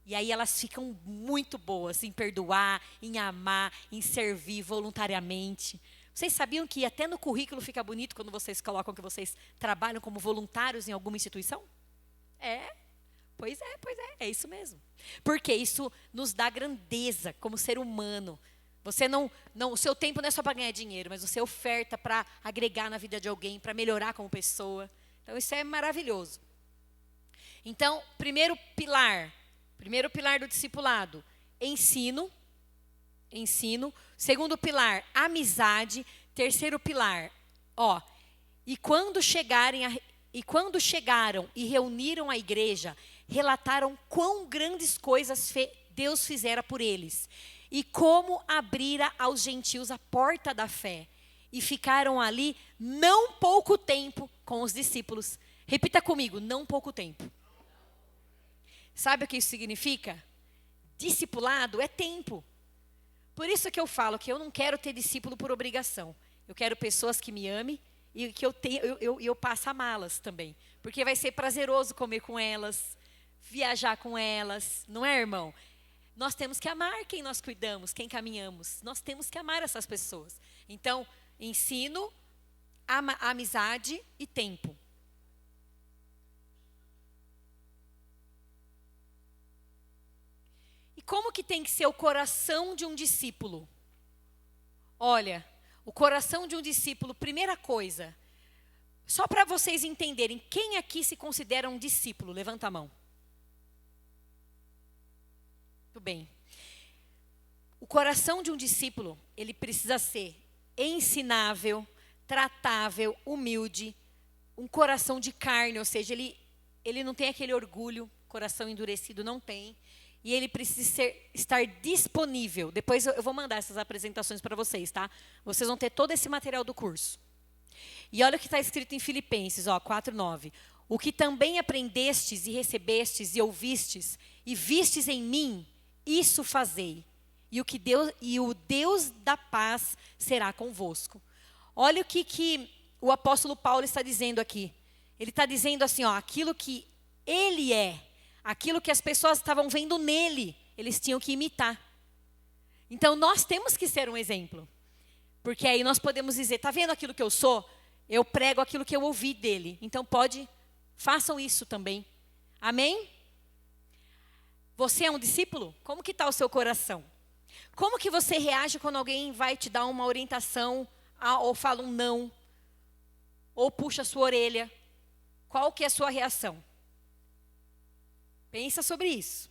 E aí elas ficam muito boas em perdoar, em amar, em servir voluntariamente. Vocês sabiam que até no currículo fica bonito quando vocês colocam que vocês trabalham como voluntários em alguma instituição? Pois é isso mesmo. Porque isso nos dá grandeza como ser humano. Você o seu tempo não é só para ganhar dinheiro, mas você oferta para agregar na vida de alguém, para melhorar como pessoa. Então isso é maravilhoso. Então, primeiro pilar do discipulado, ensino. Segundo pilar, amizade. Terceiro pilar, E quando chegaram e reuniram a igreja, relataram quão grandes coisas Deus fizera por eles, e como abrira aos gentios a porta da fé. E ficaram ali não pouco tempo com os discípulos. Repita comigo, não pouco tempo. Sabe o que isso significa? Discipulado é tempo. Por isso que eu falo que eu não quero ter discípulo por obrigação. Eu quero pessoas que me amem e que eu passe a amá-las também. Porque vai ser prazeroso comer com elas, viajar com elas, não é, irmão? Nós temos que amar quem nós cuidamos, quem caminhamos. Nós temos que amar essas pessoas. Então, ensino, amizade e tempo. E como que tem que ser o coração de um discípulo? Olha, o coração de um discípulo, primeira coisa, só para vocês entenderem, quem aqui se considera um discípulo? Levanta a mão. Muito bem. O coração de um discípulo, ele precisa ser ensinável, tratável, humilde, um coração de carne, ou seja, ele não tem aquele orgulho, coração endurecido não tem, e ele precisa estar disponível. Depois eu vou mandar essas apresentações para vocês, tá? Vocês vão ter todo esse material do curso. E olha o que está escrito em Filipenses, 4:9. O que também aprendestes e recebestes e ouvistes e vistes em mim, isso fazei, e o Deus da paz será convosco. Olha o que o apóstolo Paulo está dizendo aqui. Ele está dizendo assim, aquilo que ele é, aquilo que as pessoas estavam vendo nele, eles tinham que imitar. Então nós temos que ser um exemplo. Porque aí nós podemos dizer, está vendo aquilo que eu sou? Eu prego aquilo que eu ouvi dele. Então façam isso também. Amém? Você é um discípulo? Como que está o seu coração? Como que você reage quando alguém vai te dar uma orientação, ou fala um não, ou puxa a sua orelha? Qual que é a sua reação? Pensa sobre isso.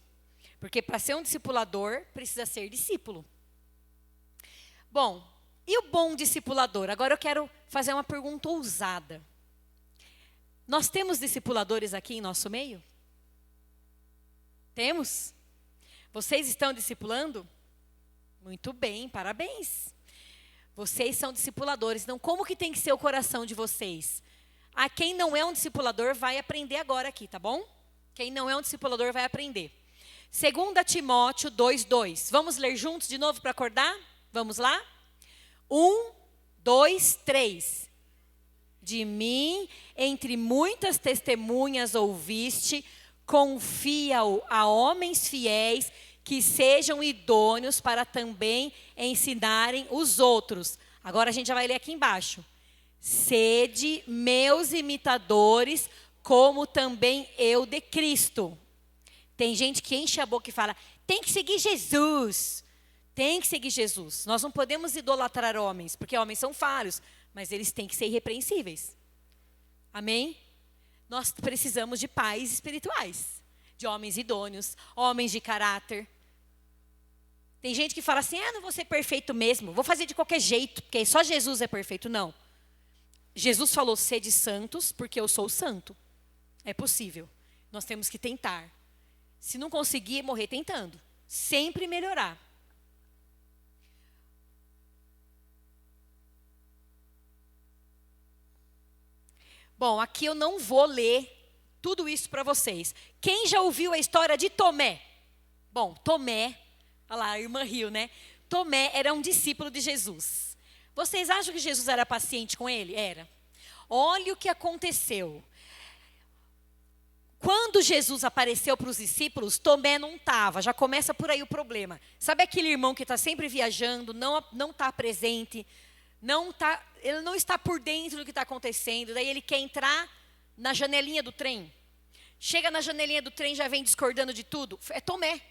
Porque para ser um discipulador, precisa ser discípulo. Bom, e o bom discipulador? Agora eu quero fazer uma pergunta ousada. Nós temos discipuladores aqui em nosso meio? Temos? Vocês estão discipulando? Muito bem, parabéns. Vocês são discipuladores. Então, como que tem que ser o coração de vocês? Quem não é um discipulador vai aprender agora aqui, tá bom? Quem não é um discipulador vai aprender. 2 Timóteo 2:2. Vamos ler juntos de novo para acordar? Vamos lá? 1, 2, 3. De mim, entre muitas testemunhas ouviste, confia-o a homens fiéis que sejam idôneos para também ensinarem os outros. Agora a gente já vai ler aqui embaixo. Sede meus imitadores, como também eu de Cristo. Tem gente que enche a boca e fala, tem que seguir Jesus. Tem que seguir Jesus. Nós não podemos idolatrar homens, porque homens são falhos, mas eles têm que ser irrepreensíveis. Amém? Nós precisamos de pais espirituais, de homens idôneos, homens de caráter. Tem gente que fala assim, não vou ser perfeito mesmo, vou fazer de qualquer jeito, porque só Jesus é perfeito. Não. Jesus falou, sede santos, porque eu sou santo. É possível. Nós temos que tentar. Se não conseguir, morrer tentando. Sempre melhorar. Bom, aqui eu não vou ler tudo isso para vocês. Quem já ouviu a história de Tomé? Bom, Tomé, olha lá, a irmã riu, né? Tomé era um discípulo de Jesus. Vocês acham que Jesus era paciente com ele? Era. Olha o que aconteceu. Quando Jesus apareceu para os discípulos, Tomé não estava. Já começa por aí o problema. Sabe aquele irmão que está sempre viajando, não está presente, ele não está por dentro do que está acontecendo. Daí ele quer entrar na janelinha do trem. Chega na janelinha do trem, já vem discordando de tudo. É Tomé.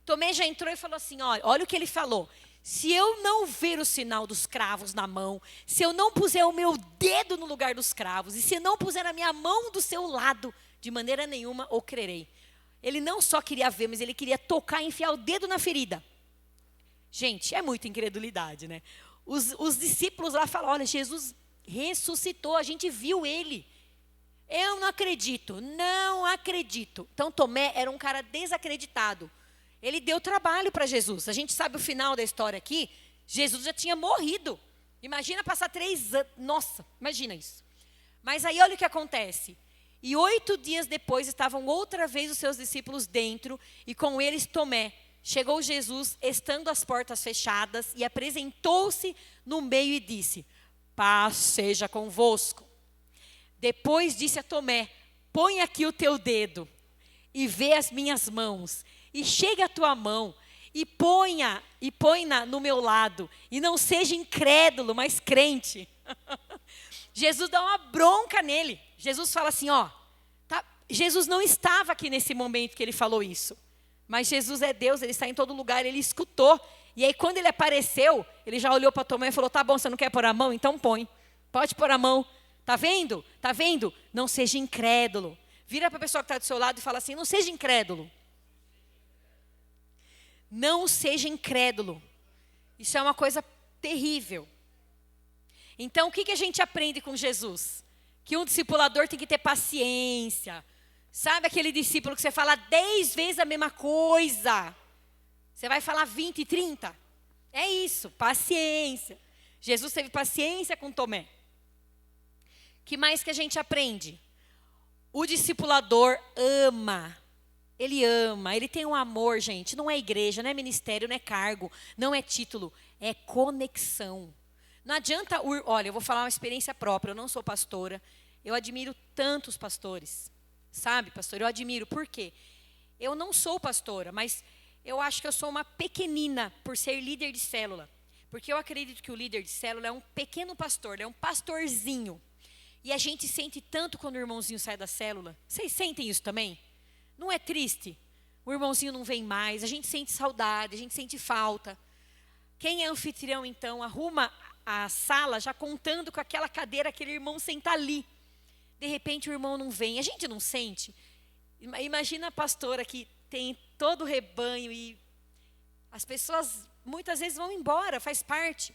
Tomé já entrou e falou assim, olha o que ele falou. Se eu não ver o sinal dos cravos na mão, se eu não puser o meu dedo no lugar dos cravos, e se eu não puser a minha mão do seu lado, de maneira nenhuma eu crerei. Ele não só queria ver, mas ele queria tocar e enfiar o dedo na ferida. Gente, é muita incredulidade, né? Os discípulos lá falam, olha, Jesus ressuscitou, a gente viu ele. Eu não acredito, não acredito. Então Tomé era um cara desacreditado. Ele deu trabalho para Jesus. A gente sabe o final da história aqui. Jesus já tinha morrido. Imagina passar 3 anos. Nossa, imagina isso. Mas aí olha o que acontece. E 8 dias depois estavam outra vez os seus discípulos dentro e com eles Tomé. Chegou Jesus, estando as portas fechadas, e apresentou-se no meio e disse: paz seja convosco. Depois disse a Tomé: põe aqui o teu dedo e vê as minhas mãos, e chega a tua mão e põe-na no meu lado, e não seja incrédulo, mas crente. Jesus dá uma bronca nele. Jesus fala assim, ó, tá? Jesus não estava aqui nesse momento que ele falou isso, mas Jesus é Deus, ele está em todo lugar, ele escutou. E aí quando ele apareceu, ele já olhou para Tomé e falou: tá bom, você não quer pôr a mão? Então põe, pode pôr a mão. Tá vendo? Tá vendo? Não seja incrédulo. Vira para a pessoa que está do seu lado e fala assim: não seja incrédulo. Não seja incrédulo. Isso é uma coisa terrível. Então, o que a gente aprende com Jesus? Que um discipulador tem que ter paciência. Sabe aquele discípulo que você fala 10 vezes a mesma coisa? Você vai falar 20, 30? É isso, paciência. Jesus teve paciência com Tomé. Que mais que a gente aprende? O discipulador ama. Ele tem um amor, gente. Não é igreja, não é ministério, não é cargo, não é título, é conexão. Não adianta, olha, eu vou falar uma experiência própria, eu não sou pastora. Eu admiro tantos pastores, sabe, pastor? Eu admiro, por quê? Eu não sou pastora, mas eu acho que eu sou uma pequenina por ser líder de célula. Porque eu acredito que o líder de célula é um pequeno pastor, é um pastorzinho. E a gente sente tanto quando o irmãozinho sai da célula. Vocês sentem isso também? Não é triste? O irmãozinho não vem mais, a gente sente saudade, a gente sente falta. Quem é anfitrião, então, arruma a sala já contando com aquela cadeira, aquele irmão senta ali. De repente o irmão não vem, a gente não sente? Imagina a pastora que tem todo o rebanho e as pessoas muitas vezes vão embora, faz parte.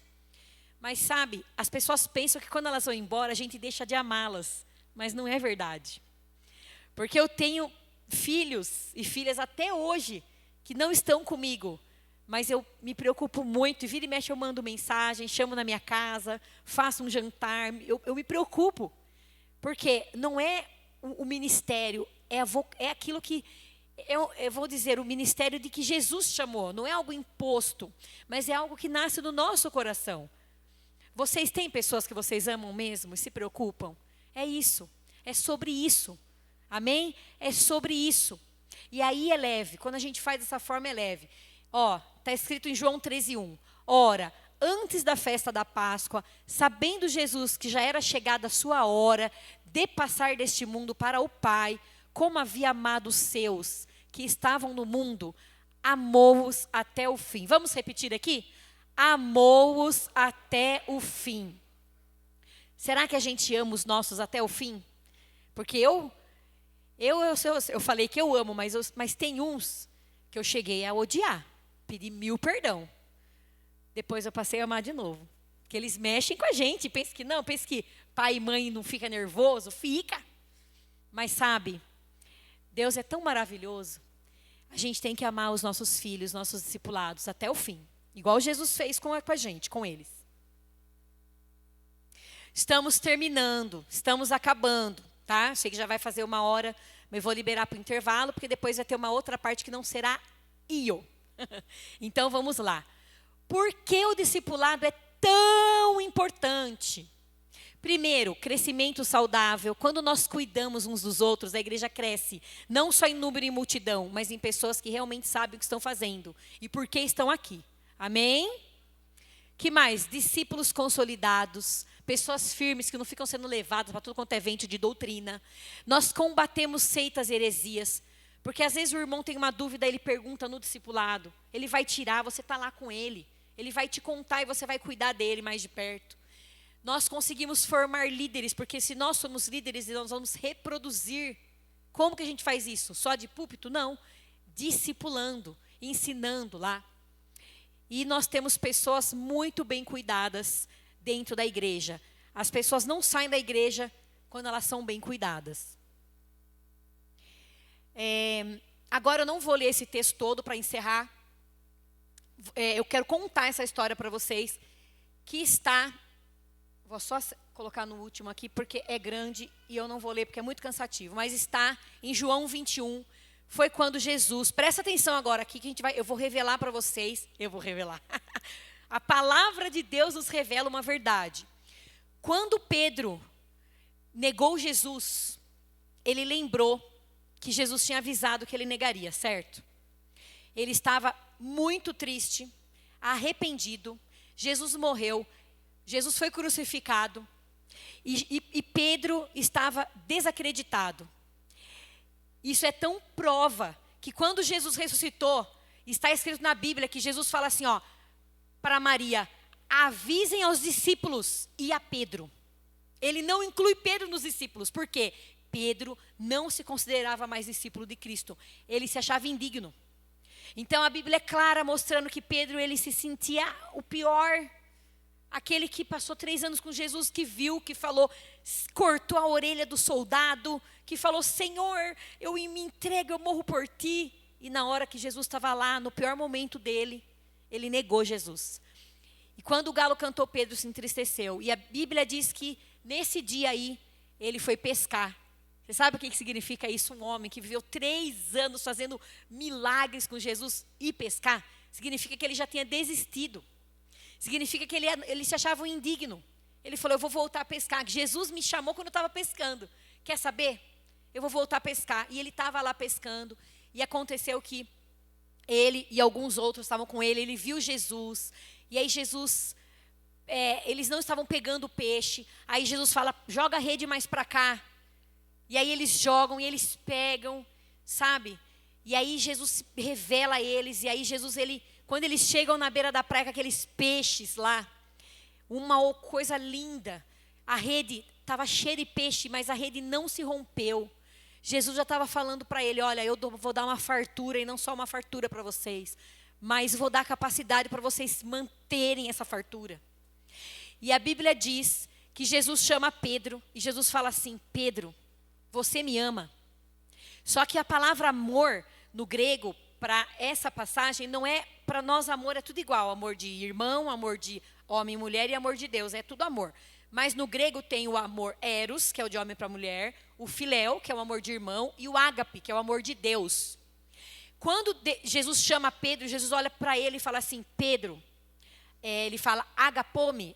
Mas sabe, as pessoas pensam que quando elas vão embora, a gente deixa de amá-las. Mas não é verdade. Porque eu tenho filhos e filhas até hoje que não estão comigo. Mas eu me preocupo muito. E vira e mexe eu mando mensagem, chamo na minha casa, faço um jantar. Eu me preocupo. Porque não é o ministério, é aquilo que... Eu vou dizer, o ministério de que Jesus chamou. Não é algo imposto, mas é algo que nasce do nosso coração. Vocês têm pessoas que vocês amam mesmo e se preocupam? É isso, é sobre isso. Amém? É sobre isso. E aí é leve, quando a gente faz dessa forma é leve. Ó, está escrito em João 13:1. Ora, antes da festa da Páscoa, sabendo Jesus que já era chegada a sua hora de passar deste mundo para o Pai, como havia amado os seus que estavam no mundo, amou-os até o fim. Vamos repetir aqui? Amou-os até o fim. Será que a gente ama os nossos até o fim? Porque eu falei que eu amo, mas tem uns que eu cheguei a odiar. Pedi 1000 perdão. Depois eu passei a amar de novo. Porque eles mexem com a gente. Pensa que pai e mãe não fica nervoso. Fica. Mas sabe, Deus é tão maravilhoso. A gente tem que amar os nossos filhos, nossos discipulados até o fim. Igual Jesus fez com a gente, com eles. Estamos terminando, estamos acabando, tá? Sei que já vai fazer 1 hora, mas vou liberar para o intervalo, porque depois vai ter uma outra parte que não será eu. Então vamos lá. Por que o discipulado é tão importante? Primeiro, crescimento saudável. Quando nós cuidamos uns dos outros, a igreja cresce. Não só em número e multidão, mas em pessoas que realmente sabem o que estão fazendo. E por que estão aqui. Amém? Que mais? Discípulos consolidados. Pessoas firmes que não ficam sendo levadas para tudo quanto é vento de doutrina. Nós combatemos seitas e heresias. Porque às vezes o irmão tem uma dúvida, ele pergunta no discipulado. Ele vai tirar, você está lá com ele. Ele vai te contar e você vai cuidar dele mais de perto. Nós conseguimos formar líderes, porque se nós somos líderes, nós vamos reproduzir. Como que a gente faz isso? Só de púlpito? Não. Discipulando, ensinando lá. E nós temos pessoas muito bem cuidadas dentro da igreja. As pessoas não saem da igreja quando elas são bem cuidadas. Agora eu não vou ler esse texto todo para encerrar. Eu quero contar essa história para vocês, que está... Vou só colocar no último aqui, porque é grande e eu não vou ler porque é muito cansativo. Mas está em João 21. Foi quando Jesus... Presta atenção agora aqui, que eu vou revelar para vocês. Eu vou revelar. A palavra de Deus nos revela uma verdade. Quando Pedro negou Jesus, ele lembrou que Jesus tinha avisado que ele negaria, certo? Ele estava muito triste, arrependido. Jesus morreu, Jesus foi crucificado e Pedro estava desacreditado. Isso é tão prova que quando Jesus ressuscitou, está escrito na Bíblia que Jesus fala assim, ó, para Maria: avisem aos discípulos e a Pedro. Ele não inclui Pedro nos discípulos, por quê? Pedro não se considerava mais discípulo de Cristo, ele se achava indigno. Então a Bíblia é clara mostrando que Pedro, ele se sentia o pior, aquele que passou 3 anos com Jesus, que viu, que falou, cortou a orelha do soldado, que falou: Senhor, eu me entrego, eu morro por ti. E na hora que Jesus estava lá, no pior momento dele, ele negou Jesus. E quando o galo cantou, Pedro se entristeceu. E a Bíblia diz que nesse dia aí, ele foi pescar. Você sabe o que significa isso? Um homem que viveu 3 anos fazendo milagres com Jesus e pescar. Significa que ele já tinha desistido. Significa que ele se achava um indigno. Ele falou: eu vou voltar a pescar. Jesus me chamou quando eu estava pescando. Quer saber? Eu vou voltar a pescar. E ele estava lá pescando. E aconteceu que ele e alguns outros estavam com ele. Ele viu Jesus. E aí Jesus, eles não estavam pegando peixe. Aí Jesus fala: joga a rede mais para cá. E aí eles jogam e eles pegam, sabe? E aí Jesus revela a eles. E aí Jesus, quando eles chegam na beira da praia com aqueles peixes lá, uma coisa linda. A rede estava cheia de peixe, mas a rede não se rompeu. Jesus já estava falando para ele: olha, eu vou dar uma fartura, e não só uma fartura para vocês, mas vou dar capacidade para vocês manterem essa fartura. E a Bíblia diz que Jesus chama Pedro, e Jesus fala assim: Pedro, você me ama. Só que a palavra amor, no grego, para essa passagem, não é para nós amor, é tudo igual. Amor de irmão, amor de homem e mulher e amor de Deus, é tudo amor. Mas no grego tem o amor eros, que é o de homem para mulher, o filéu, que é o amor de irmão, e o ágape, que é o amor de Deus. Quando Jesus chama Pedro, Jesus olha para ele e fala assim: Pedro, ele fala agapome,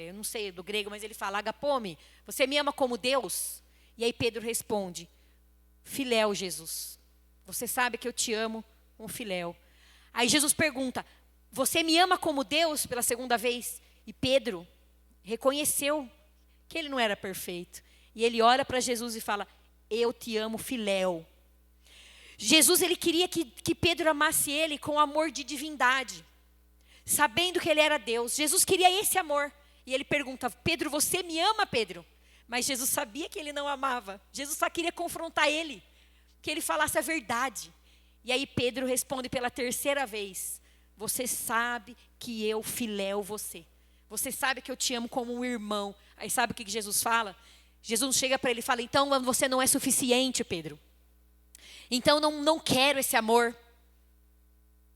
eu não sei do grego, mas ele fala agapome, você me ama como Deus? E aí Pedro responde: filéu, Jesus, você sabe que eu te amo com filéu. Aí Jesus pergunta: você me ama como Deus, pela segunda vez? E Pedro reconheceu que ele não era perfeito. E ele olha para Jesus e fala: eu te amo, filéu. Jesus, ele queria que Pedro amasse ele com amor de divindade, sabendo que ele era Deus. Jesus queria esse amor. E ele pergunta: Pedro, você me ama, Pedro? Mas Jesus sabia que ele não amava. Jesus só queria confrontar ele, que ele falasse a verdade. E aí Pedro responde pela 3ª vez: você sabe que eu filéu você. Você sabe que eu te amo como um irmão. Aí sabe o que Jesus fala? Jesus chega para ele e fala: então você não é suficiente, Pedro. Então não quero esse amor.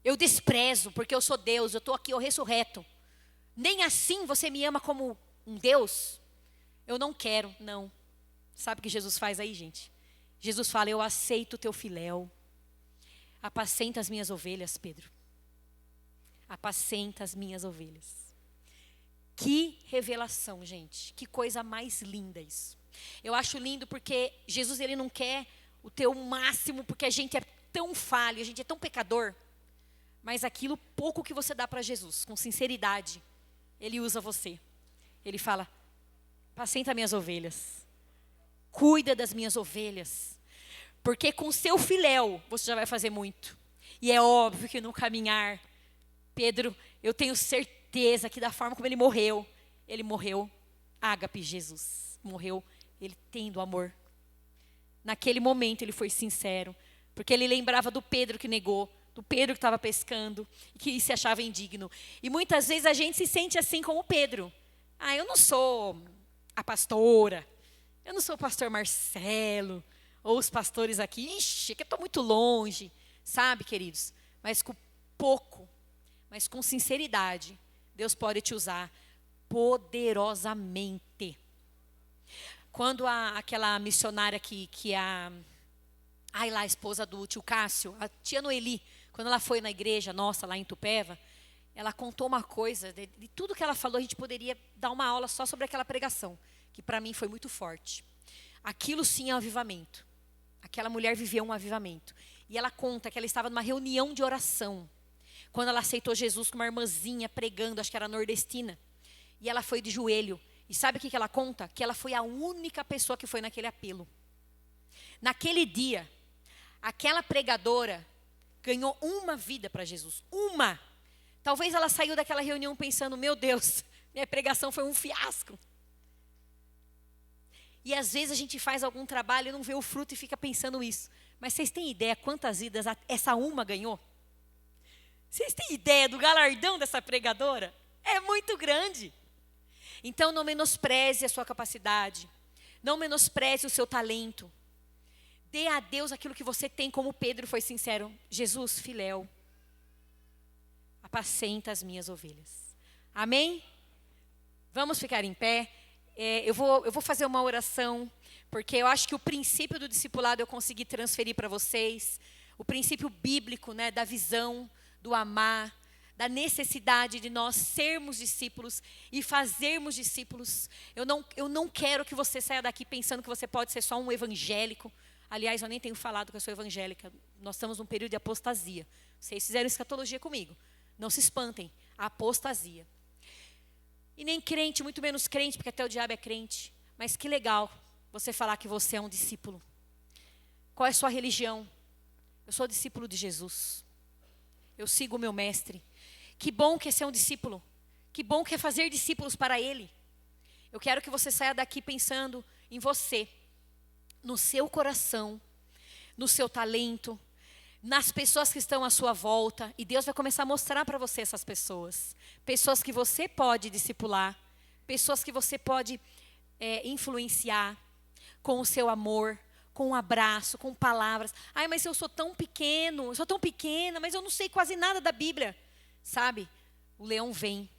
Eu desprezo, porque eu sou Deus, eu estou aqui, eu ressurreto. Nem assim você me ama como um Deus? Eu não quero, não. Sabe o que Jesus faz aí, gente? Jesus fala: eu aceito o teu filéu. Apacenta as minhas ovelhas, Pedro. Apacenta as minhas ovelhas. Que revelação, gente. Que coisa mais linda isso. Eu acho lindo porque Jesus, ele não quer o teu máximo, porque a gente é tão falho, a gente é tão pecador. Mas aquilo pouco que você dá para Jesus, com sinceridade, ele usa você. Ele fala: apacenta minhas ovelhas. Cuida das minhas ovelhas. Porque com seu filéu você já vai fazer muito. E é óbvio que no caminhar, Pedro, eu tenho certeza que da forma como ele morreu ágape, Jesus. Morreu ele tendo amor. Naquele momento ele foi sincero. Porque ele lembrava do Pedro que negou, do Pedro que estava pescando, e que se achava indigno. E muitas vezes a gente se sente assim como Pedro. Eu não sou a pastora, eu não sou o pastor Marcelo, ou os pastores aqui, ixi, que eu estou muito longe, sabe, queridos? Mas com pouco, mas com sinceridade, Deus pode te usar poderosamente. Quando aquela missionária a esposa do tio Cássio, a tia Noeli, quando ela foi na igreja nossa lá em Itupeva, ela contou uma coisa, de tudo que ela falou, a gente poderia dar uma aula só sobre aquela pregação, que para mim foi muito forte. Aquilo sim é um avivamento. Aquela mulher viveu um avivamento. E ela conta que ela estava numa reunião de oração, quando ela aceitou Jesus com uma irmãzinha pregando, acho que era nordestina. E ela foi de joelho. E sabe o que ela conta? Que ela foi a única pessoa que foi naquele apelo. Naquele dia, aquela pregadora ganhou uma vida para Jesus. Uma! Talvez ela saiu daquela reunião pensando, meu Deus, minha pregação foi um fiasco. E às vezes a gente faz algum trabalho e não vê o fruto e fica pensando isso. Mas vocês têm ideia quantas vidas essa uma ganhou? Vocês têm ideia do galardão dessa pregadora? É muito grande. Então não menospreze a sua capacidade. Não menospreze o seu talento. Dê a Deus aquilo que você tem, como Pedro foi sincero. Jesus, filéu, apacenta as minhas ovelhas. Amém? Vamos ficar em pé. Eu vou fazer uma oração, porque eu acho que o princípio do discipulado eu consegui transferir para vocês. O princípio bíblico, né, da visão, do amar, da necessidade de nós sermos discípulos e fazermos discípulos. Eu não quero que você saia daqui pensando que você pode ser só um evangélico. Aliás, eu nem tenho falado que eu sou evangélica. Nós estamos num período de apostasia. Vocês fizeram escatologia comigo. Não se espantem. A apostasia. E nem crente, muito menos crente, porque até o diabo é crente. Mas que legal você falar que você é um discípulo. Qual é a sua religião? Eu sou discípulo de Jesus. Eu sigo o meu mestre. Que bom que é ser um discípulo. Que bom que é fazer discípulos para Ele. Eu quero que você saia daqui pensando em você. No seu coração. No seu talento. Nas pessoas que estão à sua volta. E Deus vai começar a mostrar para você essas pessoas. Pessoas que você pode discipular. Pessoas que você pode influenciar. Com o seu amor. Com um abraço, com palavras. Mas eu sou tão pequeno, eu sou tão pequena, mas eu não sei quase nada da Bíblia. Sabe? O leão vem.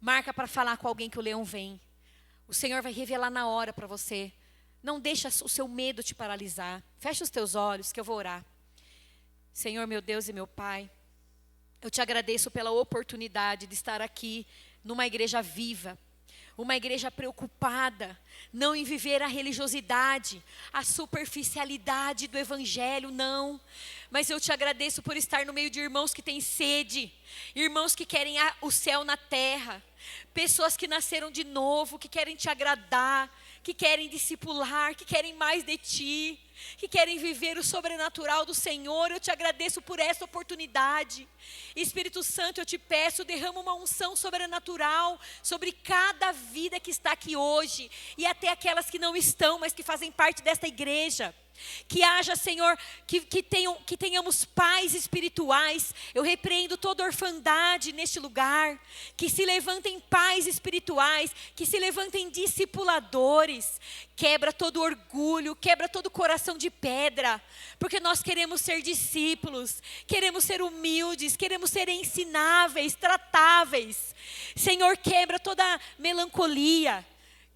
Marca para falar com alguém que o leão vem. O Senhor vai revelar na hora para você. Não deixa o seu medo te paralisar. Fecha os teus olhos que eu vou orar. Senhor, meu Deus e meu Pai, eu te agradeço pela oportunidade de estar aqui numa igreja viva. Uma igreja preocupada, não em viver a religiosidade, a superficialidade do evangelho, não. Mas eu te agradeço por estar no meio de irmãos que têm sede, irmãos que querem o céu na terra, pessoas que nasceram de novo, que querem te agradar, que querem discipular, que querem mais de ti, que querem viver o sobrenatural do Senhor. Eu te agradeço por essa oportunidade. Espírito Santo, eu te peço, derrama uma unção sobrenatural sobre cada vida que está aqui hoje, e até aquelas que não estão, mas que fazem parte desta igreja. Que haja, Senhor, que tenhamos pais espirituais. Eu repreendo toda orfandade neste lugar. Que se levantem pais espirituais, que se levantem discipuladores. Quebra todo orgulho, quebra todo coração de pedra, porque nós queremos ser discípulos, queremos ser humildes, queremos ser ensináveis, tratáveis. Senhor, quebra toda melancolia.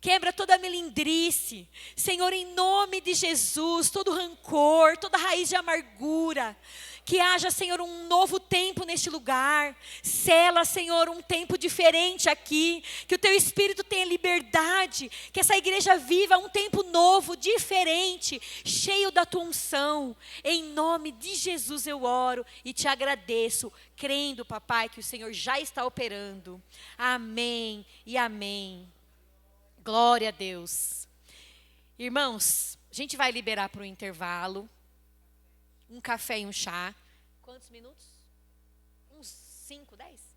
Quebra toda a melindrice. Senhor, em nome de Jesus, todo rancor, toda raiz de amargura. Que haja, Senhor, um novo tempo neste lugar. Sela, Senhor, um tempo diferente aqui. Que o Teu Espírito tenha liberdade. Que essa igreja viva um tempo novo, diferente, cheio da Tua unção. Em nome de Jesus eu oro e te agradeço, crendo, Papai, que o Senhor já está operando. Amém e amém. Glória a Deus. Irmãos, a gente vai liberar para o intervalo. Um café e um chá. Quantos minutos? Uns 5, 10?